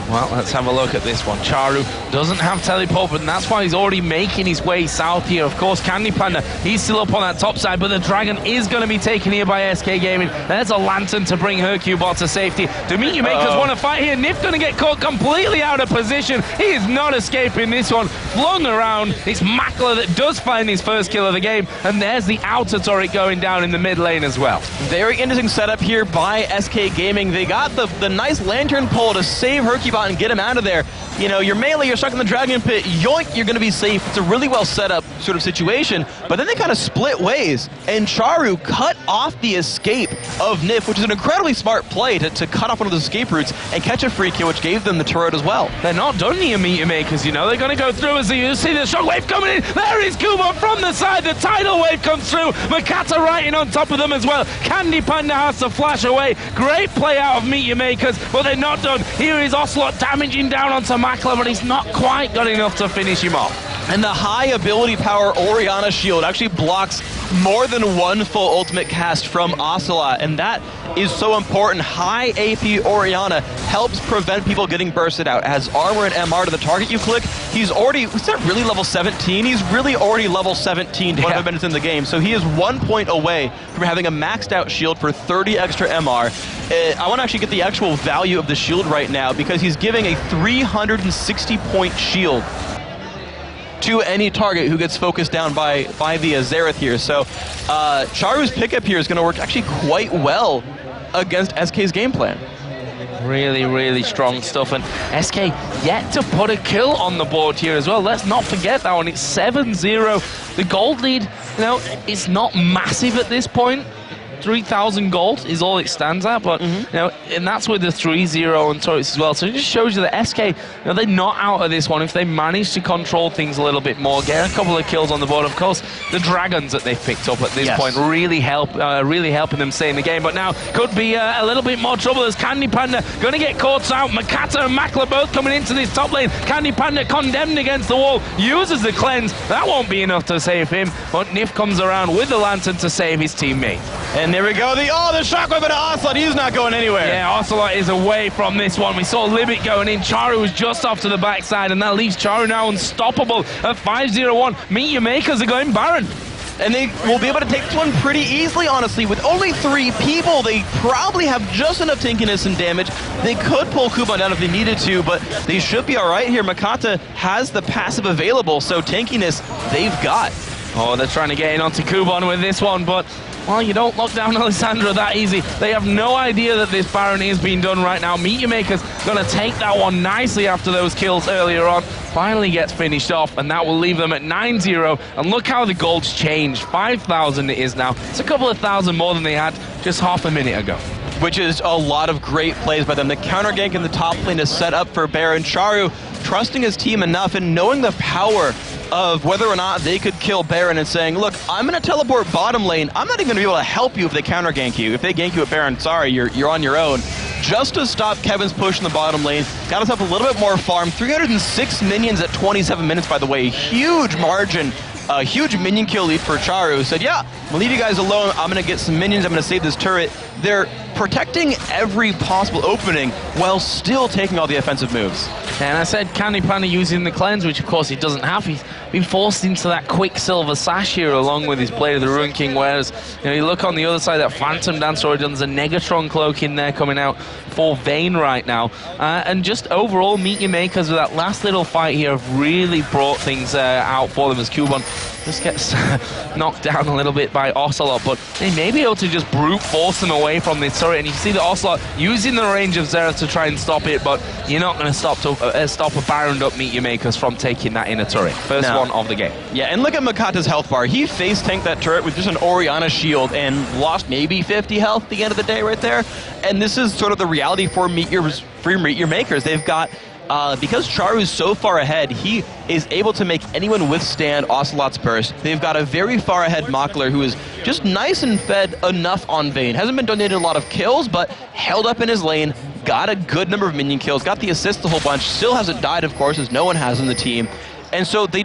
Well, let's have a look at this one. Charu doesn't have teleport, and that's why he's already making his way south here. Of course, Candy Panda, he's still up on that top side, but the dragon is going to be taken here by SK Gaming. There's a lantern to bring her Q-bot to safety. Do MeetYourMakers want to fight here? Nif going to get caught completely out of position. He is not escaping this one. Flung around. It's Makler that does find his first kill of the game, and there's the outer turret going down in the mid lane as well. Very interesting setup here by SK Gaming. They got the nice lantern pull to save her Q-bot and get him out of there. You know, you're melee, you're stuck in the dragon pit, yoink, you're going to be safe. It's a really well set up sort of situation, but then they kind of split ways, and Charu cut off the escape of Nif, which is an incredibly smart play to cut off one of those escape routes and catch a free kill, which gave them the turret as well. They're not done here, MeetYourMakers, you know, they're going to go through as you see the shockwave coming in. There is Kubo from the side, the tidal wave comes through, Makata riding on top of them as well. Candy Panda has to flash away. Great play out of MeetYourMakers, but they're not done. Here is Ocelot damaging down onto Makla, but he's not quite got enough to finish him off. And the high ability power Orianna shield actually blocks more than one full ultimate cast from Ocelot, and that is so important. High AP Orianna helps prevent people getting bursted out. As armor and MR to the target you click, he's already, is that really level 17? He's really already level 17 25 minutes in the game, so he is 1 point away from having a maxed out shield for 30 extra MR. I want to actually get the actual value of the shield right now, because he's giving a 360 point shield to any target who gets focused down by the Azereth here. So Charu's pickup here is going to work actually quite well against SK's game plan. Really, really strong stuff, and SK yet to put a kill on the board here as well. Let's not forget that one. It's 7-0. The gold lead, you know, it's not massive at this point, 3,000 gold is all it stands at, but you know, and that's with the 3-0 on turrets as well. So it just shows you that SK, you know, they're not out of this one if they manage to control things a little bit more, get a couple of kills on the board. Of course, the dragons that they've picked up at this point really helping them stay in the game. But now could be a little bit more trouble as Candy Panda going to get caught out. Makata and Makla both coming into this top lane. Candy Panda condemned against the wall, uses the cleanse. That won't be enough to save him, but Nif comes around with the lantern to save his teammate. And there we go. The shockwave into Ocelot. He's not going anywhere. Yeah, Ocelot is away from this one. We saw Libit going in. Charu was just off to the backside, and that leaves Charu now unstoppable at 5-0-1. MeetYourMakers are going Baron. And they will be able to take this one pretty easily, honestly. With only 3 people, they probably have just enough tankiness and damage. They could pull Kuban down if they needed to, but they should be all right here. Makata has the passive available, so tankiness they've got. Oh, they're trying to get in onto Kuban with this one, but well, you don't lock down Alessandra that easy. They have no idea that this Baron is being done right now. MeetYourMakers going to take that one nicely after those kills earlier on. Finally gets finished off, and that will leave them at 9-0. And look how the gold's changed. 5,000 it is now. It's a couple of thousand more than they had just half a minute ago. Which is a lot of great plays by them. The counter gank in the top lane is set up for Baron. Charu trusting his team enough and knowing the power of whether or not they could kill Baron and saying, look, I'm going to teleport bottom lane. I'm not even going to be able to help you if they counter gank you. If they gank you at Baron, sorry, you're on your own. Just to stop Kevin's push in the bottom lane. Got himself a little bit more farm. 306 minions at 27 minutes, by the way. Huge margin. A huge minion kill lead for Charu. Said, yeah, I'm going to leave you guys alone. I'm going to get some minions. I'm going to save this turret. They're protecting every possible opening while still taking all the offensive moves. And I said Candy Panda using the cleanse, which of course he doesn't have. He's been forced into that Quicksilver Sash here along with his Blade of the Ruin King, whereas you look on the other side, that Phantom Dance already done. There's a Negatron cloak in there coming out for Vayne right now. And just overall, MeetYourMakers with that last little fight here have really brought things out for them as Kuban just gets knocked down a little bit by Ocelot, but they may be able to just brute force him away from this turret. And you see the Ocelot using the range of Xerath to try and stop it, but you're not going to stop a Baroned up MeetYourMakers from taking that inner turret. First one of the game. Yeah, and look at Makata's health bar. He face tanked that turret with just an Orianna shield and lost maybe 50 health at the end of the day right there. And this is sort of the reality for MeetYourMakers. They've got because Charu is so far ahead, he is able to make anyone withstand Ocelot's burst. They've got a very far ahead Mockler who is just nice and fed enough on Vayne. Hasn't been donated a lot of kills, but held up in his lane, got a good number of minion kills, got the assist a whole bunch, still hasn't died, of course, as no one has on the team. And so they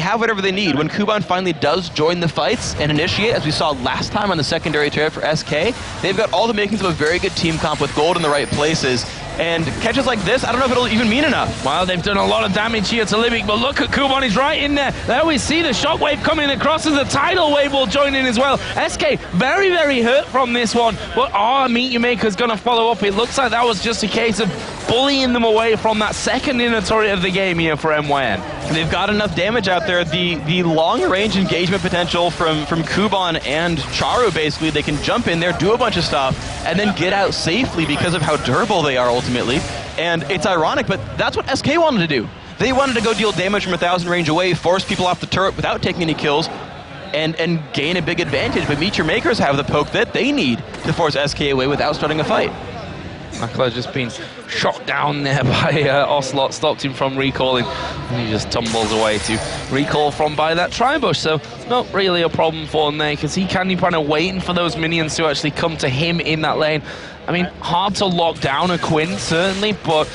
have whatever they need. When Kuban finally does join the fights and initiate, as we saw last time on the secondary turret for SK, they've got all the makings of a very good team comp with gold in the right places. And catches like this, I don't know if it'll even mean enough. Well, they've done a lot of damage here to Libic, but look at Kuban, he's right in there. There we see the shockwave coming across as the tidal wave will join in as well. SK very, very hurt from this one, but MeetYourMakers going to follow up. It looks like that was just a case of bullying them away from that second inner turret of the game here for MYN. They've got enough damage out there. The long-range engagement potential from Kuban and Charu, basically, they can jump in there, do a bunch of stuff, and then get out safely because of how durable they are ultimately. And it's ironic, but that's what SK wanted to do. They wanted to go deal damage from 1,000 range away, force people off the turret without taking any kills, and gain a big advantage. But MeetYourMakers have the poke that they need to force SK away without starting a fight. Makla just been shot down there by Ocelot, stopped him from recalling, and he just tumbles away to recall from by that Tribush. So not really a problem for him there, because he can kind of waiting for those minions to actually come to him in that lane. I mean, hard to lock down a Quinn, certainly, but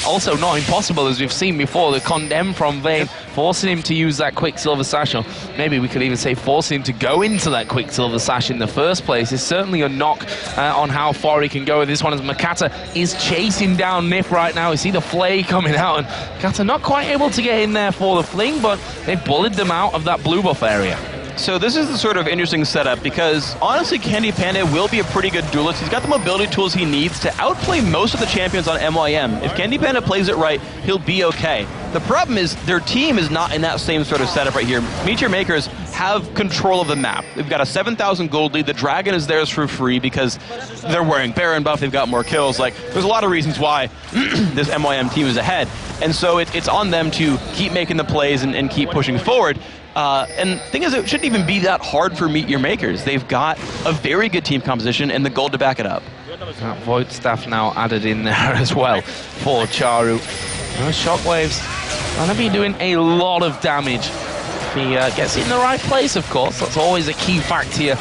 also not impossible, as we've seen before. The condemn from Vayne, forcing him to use that Quicksilver Sash, or maybe we could even say forcing him to go into that Quicksilver Sash in the first place, is certainly a knock on how far he can go with this one, as Makata is chasing down Nif right now. You see the flay coming out, and Makata not quite able to get in there for the fling, but they bullied them out of that blue buff area. So this is the sort of interesting setup, because honestly Candy Panda will be a pretty good duelist. He's got the mobility tools he needs to outplay most of the champions on MYM. If Candy Panda plays it right, he'll be okay. The problem is their team is not in that same sort of setup right here. MeetYourMakers have control of the map. They've got a 7,000 gold lead. The Dragon is theirs for free because they're wearing Baron buff. They've got more kills. Like, there's a lot of reasons why this MYM team is ahead. And so it's on them to keep making the plays and keep pushing forward. And the thing is, it shouldn't even be that hard for Meet Your Makers. They've got a very good team composition and the gold to back it up. That Void Staff now added in there as well for Charu. Those shockwaves going to be doing a lot of damage. If he gets it in the right place, of course. That's always a key factor here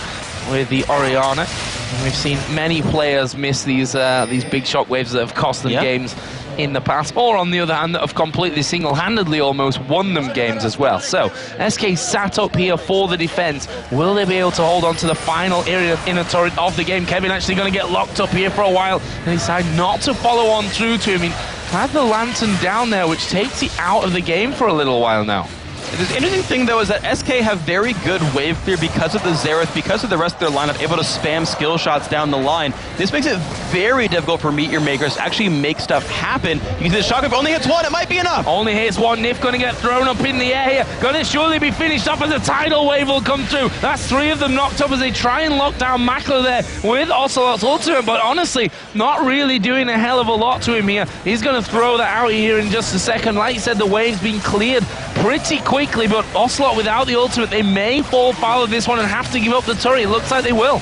with the Orianna. And we've seen many players miss these big shockwaves that have cost them games in the past, or on the other hand, that have completely single-handedly almost won them games as well. So, SK sat up here for the defense. Will they be able to hold on to the final area of inner turret of the game? Kevin actually going to get locked up here for a while and decide not to follow on through to him. He had the Lantern down there, which takes it out of the game for a little while now. The interesting thing, though, is that SK have very good wave clear because of the Xerath, because of the rest of their lineup, able to spam skill shots down the line. This makes it very difficult for Meet Your Makers to actually make stuff happen. You can see the shock, if only hits one, it might be enough. Only hits one. Nif going to get thrown up in the air here. Going to surely be finished off as a tidal wave will come through. That's 3 of them knocked up as they try and lock down Makler there with Ocelot's ultimate, but honestly, not really doing a hell of a lot to him here. He's going to throw that out here in just a second. Like you said, the wave's been cleared pretty quickly, but Ocelot without the ultimate, they may fall foul of this one and have to give up the turret. It looks like they will.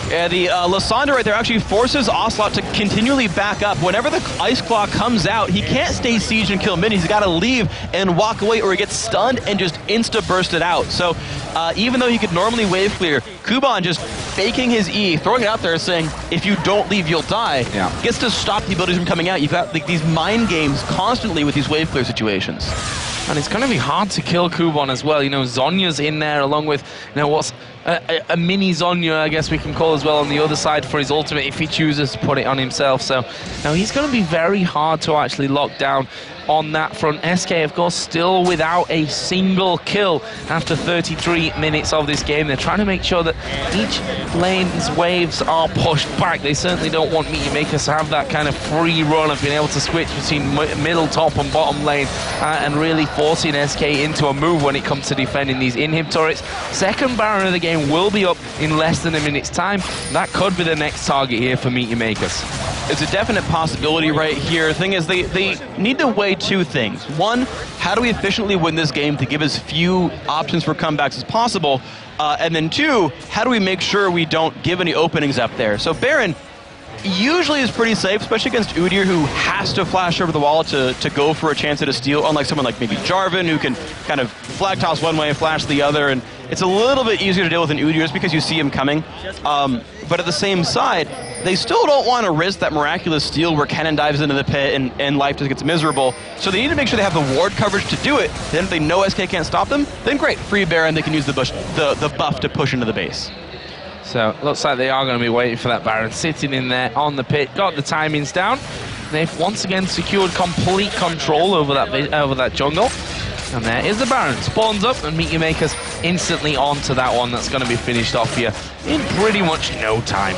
Yeah, the Lysandra right there actually forces Ocelot to continually back up. Whenever the Ice Claw comes out, he can't stay siege and kill minions. He's got to leave and walk away, or he gets stunned and just insta-burst it out. So even though he could normally wave clear, Kuban just faking his E, throwing it out there saying, if you don't leave, you'll die, gets to stop the abilities from coming out. You've got like, these mind games constantly with these wave clear situations. And it's going to be hard to kill Kuban as well. You know, Zonya's in there along with, you know, what's a mini Zonya, I guess we can call as well, on the other side for his ultimate if he chooses to put it on himself. So now he's going to be very hard to actually lock down on that front. SK, of course, still without a single kill after 33 minutes of this game. They're trying to make sure that each lane's waves are pushed back. They certainly don't want Meet Your Makers to have that kind of free run of being able to switch between middle, top, and bottom lane and really forcing SK into a move when it comes to defending these inhib turrets. Second Baron of the game will be up in less than a minute's time. That could be the next target here for Meet Your Makers. It's a definite possibility right here. The thing is, they need to weigh 2 things. One, how do we efficiently win this game to give as few options for comebacks as possible? And then 2, how do we make sure we don't give any openings up there? So Baron usually is pretty safe, especially against Udyr, who has to flash over the wall to go for a chance at a steal, unlike someone like maybe Jarvan, who can kind of flag toss one way and flash the other, and it's a little bit easier to deal with an Udyr just because you see him coming. But at the same side, they still don't want to risk that miraculous steal where Kennen dives into the pit and life just gets miserable. So they need to make sure they have the ward coverage to do it. Then if they know SK can't stop them, then great, free Baron, they can use the buff to push into the base. So looks like they are going to be waiting for that Baron, sitting in there on the pit, got the timings down. They've once again secured complete control over that jungle. And there is the Baron, spawns up, and Meet Your Makers instantly onto that one. That's going to be finished off here in pretty much no time.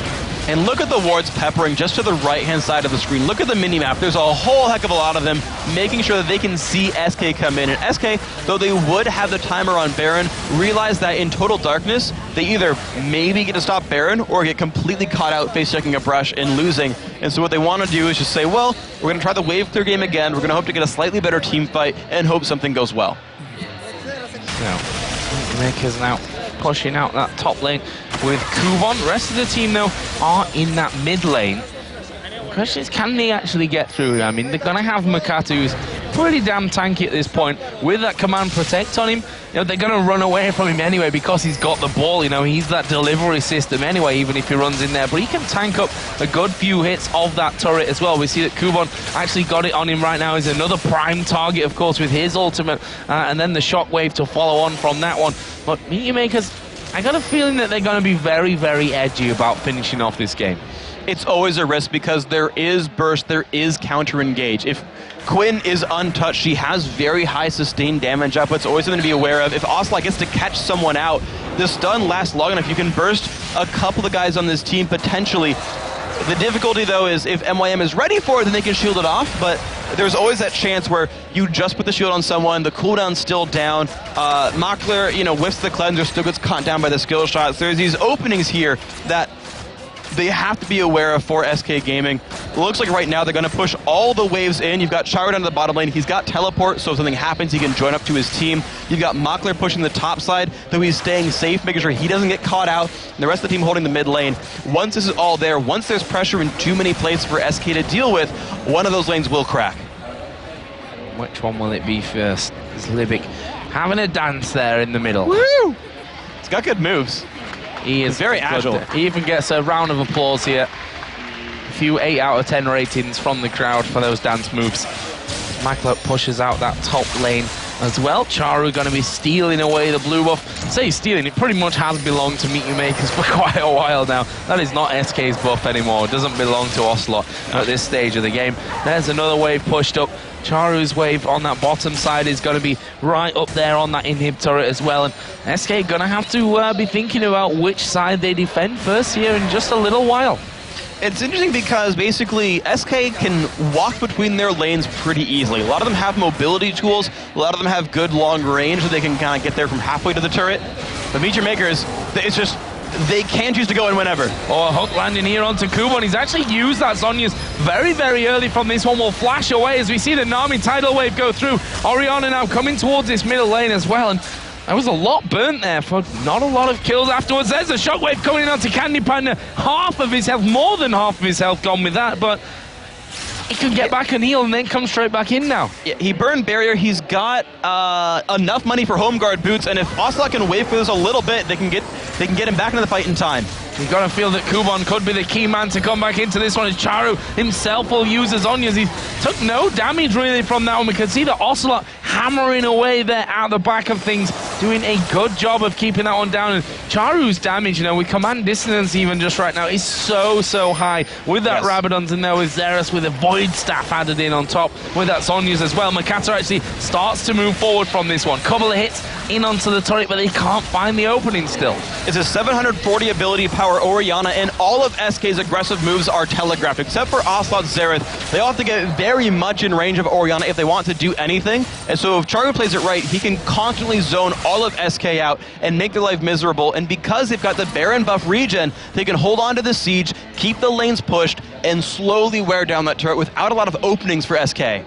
And look at the wards peppering just to the right-hand side of the screen. Look at the mini-map. There's a whole heck of a lot of them, making sure that they can see SK come in. And SK, though they would have the timer on Baron, realize that in total darkness, they either maybe get to stop Baron or get completely caught out face-checking a brush and losing. And so what they want to do is just say, well, we're going to try the wave clear game again. We're going to hope to get a slightly better team fight and hope something goes well. So, Makers now pushing out that top lane with Kuban. The rest of the team, though, are in that mid lane. The question is, can they actually get through? I mean, they're going to have Makatu, who's pretty damn tanky at this point. With that command protect on him, you know, they're going to run away from him anyway because he's got the ball. You know, he's that delivery system anyway, even if he runs in there. But he can tank up a good few hits of that turret as well. We see that Kuban actually got it on him right now. He's another prime target, of course, with his ultimate. And then the shockwave to follow on from that one. But Meet Your Makers, I got a feeling that they're going to be very, very edgy about finishing off this game. It's always a risk because there is burst, there is counter-engage. If Quinn is untouched, she has very high sustained damage up. It's always something to be aware of. If Ocelot gets to catch someone out, the stun lasts long enough. You can burst a couple of guys on this team potentially. The difficulty, though, is if MYM is ready for it, then they can shield it off. But there's always that chance where you just put the shield on someone, the cooldown's still down, Makler, you know, whiffs the cleanser, still gets caught down by the skill shots. There's these openings here that they have to be aware of for SK Gaming. It looks like right now they're going to push all the waves in. You've got Charu down to the bottom lane. He's got teleport, so if something happens, he can join up to his team. You've got Makler pushing the top side, though he's staying safe, making sure he doesn't get caught out. And the rest of the team holding the mid lane. Once this is all there, once there's pressure in too many places for SK to deal with, one of those lanes will crack. Which one will it be first? Is Libic having a dance there in the middle? Woo! He's got good moves. He is very agile. He even gets a round of applause here. A few 8 out of 10 ratings from the crowd for those dance moves. Makler pushes out that top lane as well. Charu going to be stealing away the blue buff. I say stealing, it pretty much has belonged to MeetYourMakers for quite a while now. That is not SK's buff anymore. It doesn't belong to Ocelot at this stage of the game. There's another wave pushed up. Charu's wave on that bottom side is going to be right up there on that inhib turret as well. And SK going to have to be thinking about which side they defend first here in just a little while. It's interesting because basically SK can walk between their lanes pretty easily. A lot of them have mobility tools, a lot of them have good long range so they can kind of get there from halfway to the turret. But MeetYourMakers, it's just, they can choose to go in whenever. Oh, a hook landing here onto Kubon. He's actually used that Zhonya's very, very early from this one. Will flash away as we see the Nami tidal wave go through. Orianna now coming towards this middle lane as well. And there was a lot burnt there for not a lot of kills afterwards. There's a shockwave coming in onto Candy Panda. Half of his health, more than half of his health gone with that, but he can get back and heal and then come straight back in now. Yeah, he burned barrier. He's got enough money for home guard boots, and if Ocelot can wait for this a little bit, they can get him back into the fight in time. You've got to feel that Kubon could be the key man to come back into this one. As Charu himself will use his Zhonya's. He took no damage really from that one. We can see the Ocelot hammering away there out the back of things, doing a good job of keeping that one down. And Charu's damage, you know, with command dissonance even just right now, is so high. With that Rabadon's in there, with Xerath, with a Void Staff added in on top, with that Zhonya's as well. Makata actually starts to move forward from this one. Couple of hits in onto the turret, but they can't find the opening still. It's a 740 ability power Orianna, and all of SK's aggressive moves are telegraphed, except for Ocelot Xerath. They all have to get very much in range of Orianna if they want to do anything, and so if Charu plays it right, he can constantly zone all of SK out and make their life miserable, and because they've got the Baron buff regen, they can hold on to the siege, keep the lanes pushed, and slowly wear down that turret without a lot of openings for SK.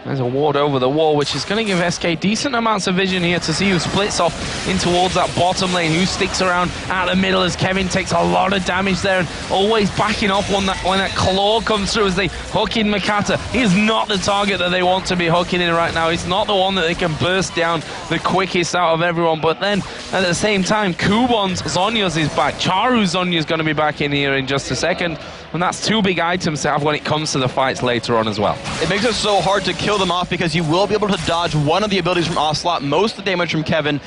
There's a ward over the wall, which is going to give SK decent amounts of vision here to see who splits off in towards that bottom lane, who sticks around out the middle as Kevin takes a lot of damage there and always backing off when that claw comes through as they hook in Makata. He is not the target that they want to be hooking in right now. He's not the one that they can burst down the quickest out of everyone. But then, at the same time, Kubon's Zhonya's is back. Charu's Zhonya's going to be back in here in just a second. And that's two big items to have when it comes to the fights later on as well. It makes it so hard to kill them off because you will be able to dodge one of the abilities from Ocelot, most of the damage from Kevin,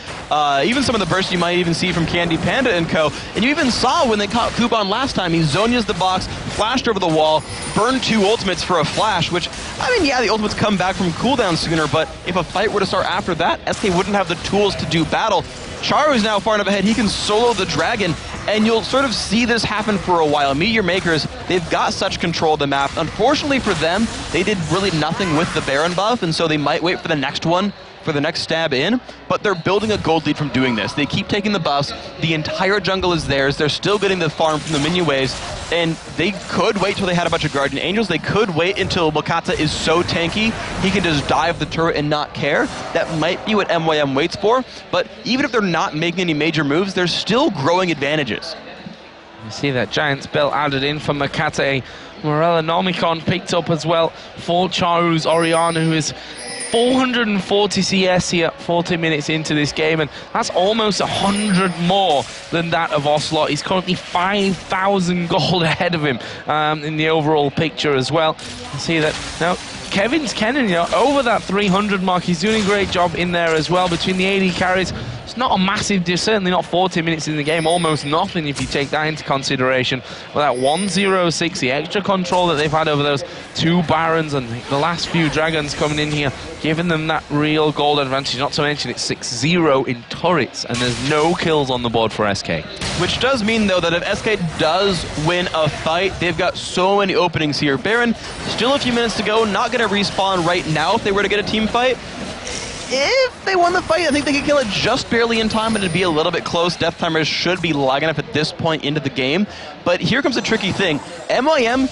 even some of the bursts you might even see from Candy Panda and co. And you even saw when they caught Kubon last time, he Zhonya's the box, flashed over the wall, burned 2 ultimates for a flash, which, I mean, yeah, the ultimates come back from cooldown sooner, but if a fight were to start after that, SK wouldn't have the tools to do battle. Charu is now far enough ahead, he can solo the dragon, and you'll sort of see this happen for a while. MeetYourMakers, they've got such control of the map. Unfortunately for them, they did really nothing with the Baron buff, and so they might wait for the next one, for the next stab in, but they're building a gold lead from doing this. They keep taking the buffs, the entire jungle is theirs, they're still getting the farm from the minion waves, and they could wait till they had a bunch of Guardian Angels, they could wait until Makata is so tanky, he can just dive the turret and not care. That might be what MYM waits for, but even if they're not making any major moves, they're still growing advantages. You see that giant spell added in for Makata. Morella Nomicon picked up as well for Charu's Orianna, who is 440 CS here, 40 minutes into this game, and that's almost 100 more than that of Ocelot. He's currently 5,000 gold ahead of him in the overall picture as well. You see that now. Kevin's Kennen, you know, over that 300 mark. He's doing a great job in there as well between the AD carries. It's not a massive, certainly not 40 minutes in the game, almost nothing if you take that into consideration. With that 1-0-6, the extra control that they've had over those 2 Barons and the last few Dragons coming in here, giving them that real gold advantage, not to mention it's 6-0 in turrets, and there's no kills on the board for SK. Which does mean, though, that if SK does win a fight, they've got so many openings here. Baron, still a few minutes to go, not going to respawn right now if they were to get a team fight. If they won the fight, I think they could kill it just barely in time, but it'd be a little bit close. Death timers should be lag enough at this point into the game. But here comes a tricky thing. MIM,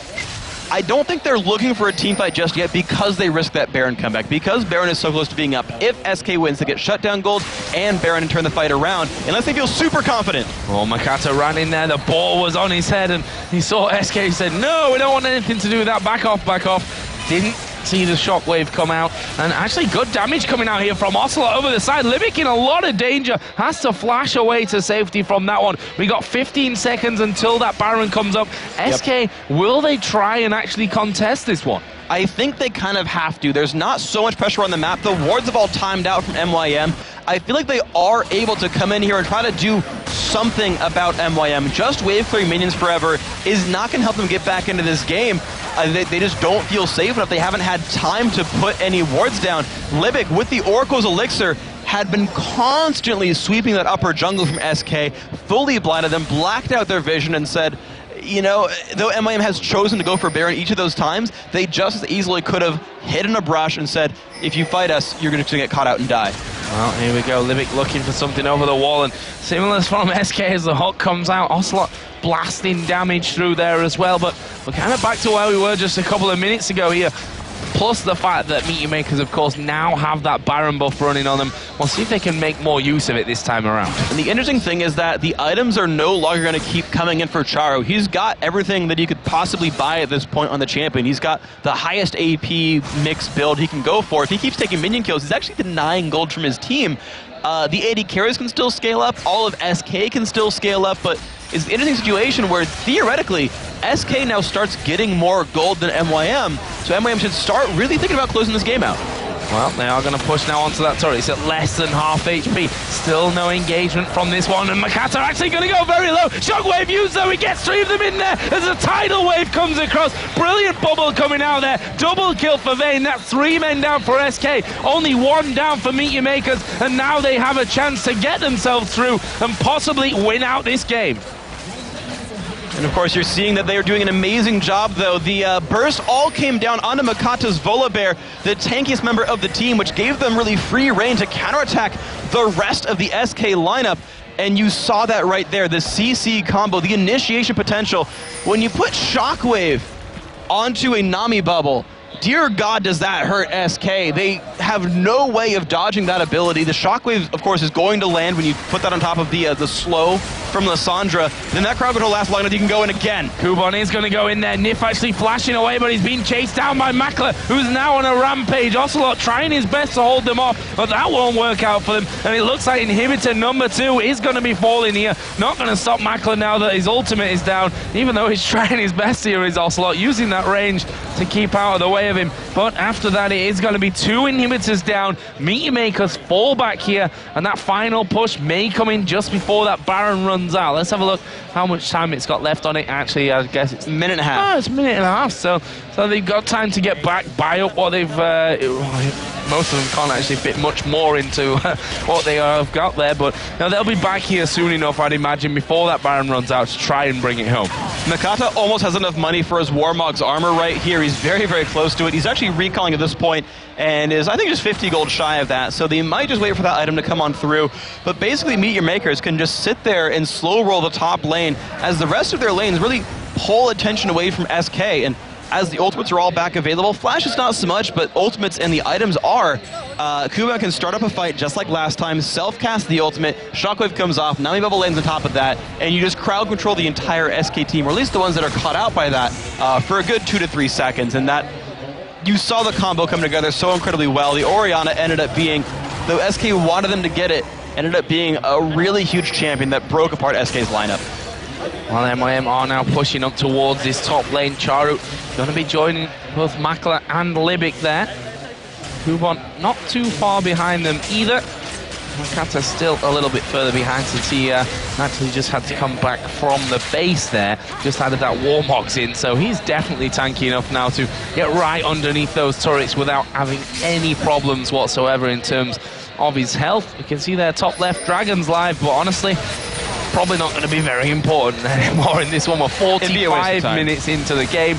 I don't think they're looking for a team fight just yet because they risk that Baron comeback. Because Baron is so close to being up, if SK wins, they get shutdown gold and Baron and turn the fight around, unless they feel super confident. Oh, Makata ran in there, the ball was on his head, and he saw SK, he said, no, we don't want anything to do with that, back off, back off. Didn't see the shockwave come out, and actually good damage coming out here from Ocelot over the side. Libic in a lot of danger, has to flash away to safety from that one. We got 15 seconds until that Baron comes up. SK, will they try and actually contest this one? I think they kind of have to. There's not so much pressure on the map. The wards have all timed out from MYM. I feel like they are able to come in here and try to do something about MYM. Just wave clearing minions forever is not going to help them get back into this game. They just don't feel safe enough. They haven't had time to put any wards down. Libic, with the Oracle's Elixir, had been constantly sweeping that upper jungle from SK, fully blinded them, blacked out their vision, and said, you know, though MIM has chosen to go for Baron each of those times, they just as easily could have hidden a brush and said, if you fight us, you're going to get caught out and die. Well, here we go. Libic looking for something over the wall, and similar from SK as the hook comes out. Ocelot blasting damage through there as well, but we're kind of back to where we were just a couple of minutes ago here. Plus the fact that MeetYourMakers, of course, now have that Baron buff running on them. We'll see if they can make more use of it this time around. And the interesting thing is that the items are no longer going to keep coming in for Charo. He's got everything that he could possibly buy at this point on the champion. He's got the highest AP mix build he can go for. If he keeps taking minion kills, he's actually denying gold from his team. The AD carries can still scale up, all of SK can still scale up, but it's an interesting situation where theoretically SK now starts getting more gold than MYM, so MYM should start really thinking about closing this game out. Well, they are going to push now onto that turret. It's at less than half HP. Still no engagement from this one, and Makata actually going to go very low. Shockwave used though, he gets 3 of them in there as a tidal wave comes across. Brilliant bubble coming out there. Double kill for Vayne. That's 3 men down for SK. Only 1 down for MeetYourMakers, and now they have a chance to get themselves through and possibly win out this game. And of course, you're seeing that they are doing an amazing job, though. The burst all came down onto Makata's Volibear, the tankiest member of the team, which gave them really free reign to counterattack the rest of the SK lineup. And you saw that right there, the CC combo, the initiation potential. When you put Shockwave onto a Nami bubble, dear God, does that hurt SK. They have no way of dodging that ability. The Shockwave, of course, is going to land when you put that on top of the slow from Lissandra. Then that crowd control lasts long enough, you can go in again. Kubon is going to go in there. Nif actually flashing away, but he's being chased down by Makla, who's now on a rampage. Ocelot trying his best to hold them off, but that won't work out for them. And it looks like inhibitor number 2 is going to be falling here. Not going to stop Makla now that his ultimate is down, even though he's trying his best here, is Ocelot, using that range to keep out of the way of him. But after that, it is going to be 2 inhibitors down. MeetYourMakers fall back here, and that final push may come in just before that Baron runs out. Let's have a look how much time it's got left on it. Actually, I guess it's a minute and a half. Oh, it's a minute and a half. So they've got time to get back, buy up what they've. Most of them can't actually fit much more into what they have got there, but now they'll be back here soon enough, I'd imagine, before that Baron runs out to try and bring it home. Makata almost has enough money for his Warmog's armor right here. He's very, very close to it. He's actually recalling at this point and is, I think, just 50 gold shy of that. So they might just wait for that item to come on through. But basically, MeetYourMakers can just sit there and slow roll the top lane as the rest of their lanes really pull attention away from SK. And as the ultimates are all back available, Flash is not so much, but ultimates and the items are. Kuba can start up a fight just like last time, self-cast the ultimate, Shockwave comes off, Nami Bubble lands on top of that, and you just crowd control the entire SK team, or at least the ones that are caught out by that, for a good 2 to 3 seconds. And that, you saw the combo come together so incredibly well. The Orianna ended up being, though SK wanted them to get it, ended up being a really huge champion that broke apart SK's lineup. Well, MIM are now pushing up towards this top lane. Charu going to be joining both Makla and Libic there. Kubon not too far behind them either. Makata still a little bit further behind since he actually just had to come back from the base there. Just added that Warmogs in, so he's definitely tanky enough now to get right underneath those turrets without having any problems whatsoever in terms of his health. You can see there top left, Dragon's live, but honestly, probably not going to be very important anymore in this one. We're 45 minutes into the game.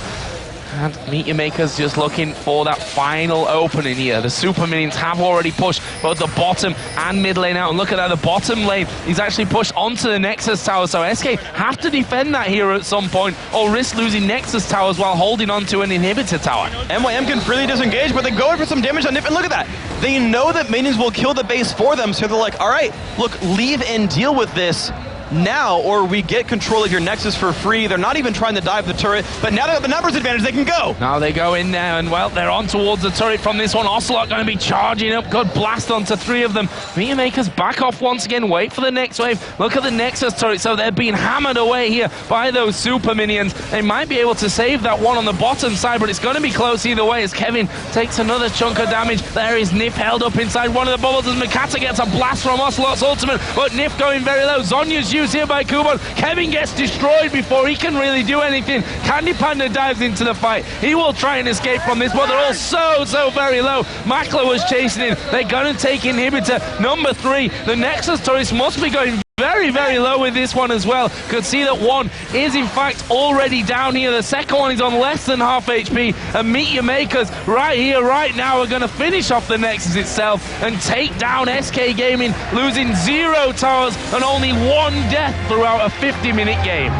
And MeetYourMakers just looking for that final opening here. The super minions have already pushed both the bottom and mid lane out. And look at that, the bottom lane is actually pushed onto the Nexus tower. So SK have to defend that here at some point or risk losing Nexus towers while holding onto an inhibitor tower. MYM can freely disengage, but they go in for some damage on Nip. And look at that. They know that minions will kill the base for them. So they're like, all right, look, leave and deal with this now, or we get control of your Nexus for free. They're not even trying to dive the turret, but now they have the numbers advantage, they can go. Now they go in there, and well, they're on towards the turret from this one. Ocelot going to be charging up. Good blast onto 3 of them. MeetYourMakers back off once again, wait for the next wave. Look at the Nexus turret, so they're being hammered away here by those super minions. They might be able to save that one on the bottom side, but it's going to be close either way as Kevin takes another chunk of damage. There is Nif held up inside one of the bubbles as Makata gets a blast from Ocelot's ultimate, but Nif going very low. Zonya's used here by Kuban. Kevin gets destroyed before he can really do anything. Candy Panda dives into the fight. He will try and escape from this, but they're all so very low. Makla was chasing in. They're going to take inhibitor number 3. The Nexus turrets must be going very low with this one as well. Could see that one is in fact already down here. The second one is on less than half HP. And MeetYourMakers right here, right now, are going to finish off the Nexus itself and take down SK Gaming, losing 0 towers and only 1 death throughout a 50-minute game.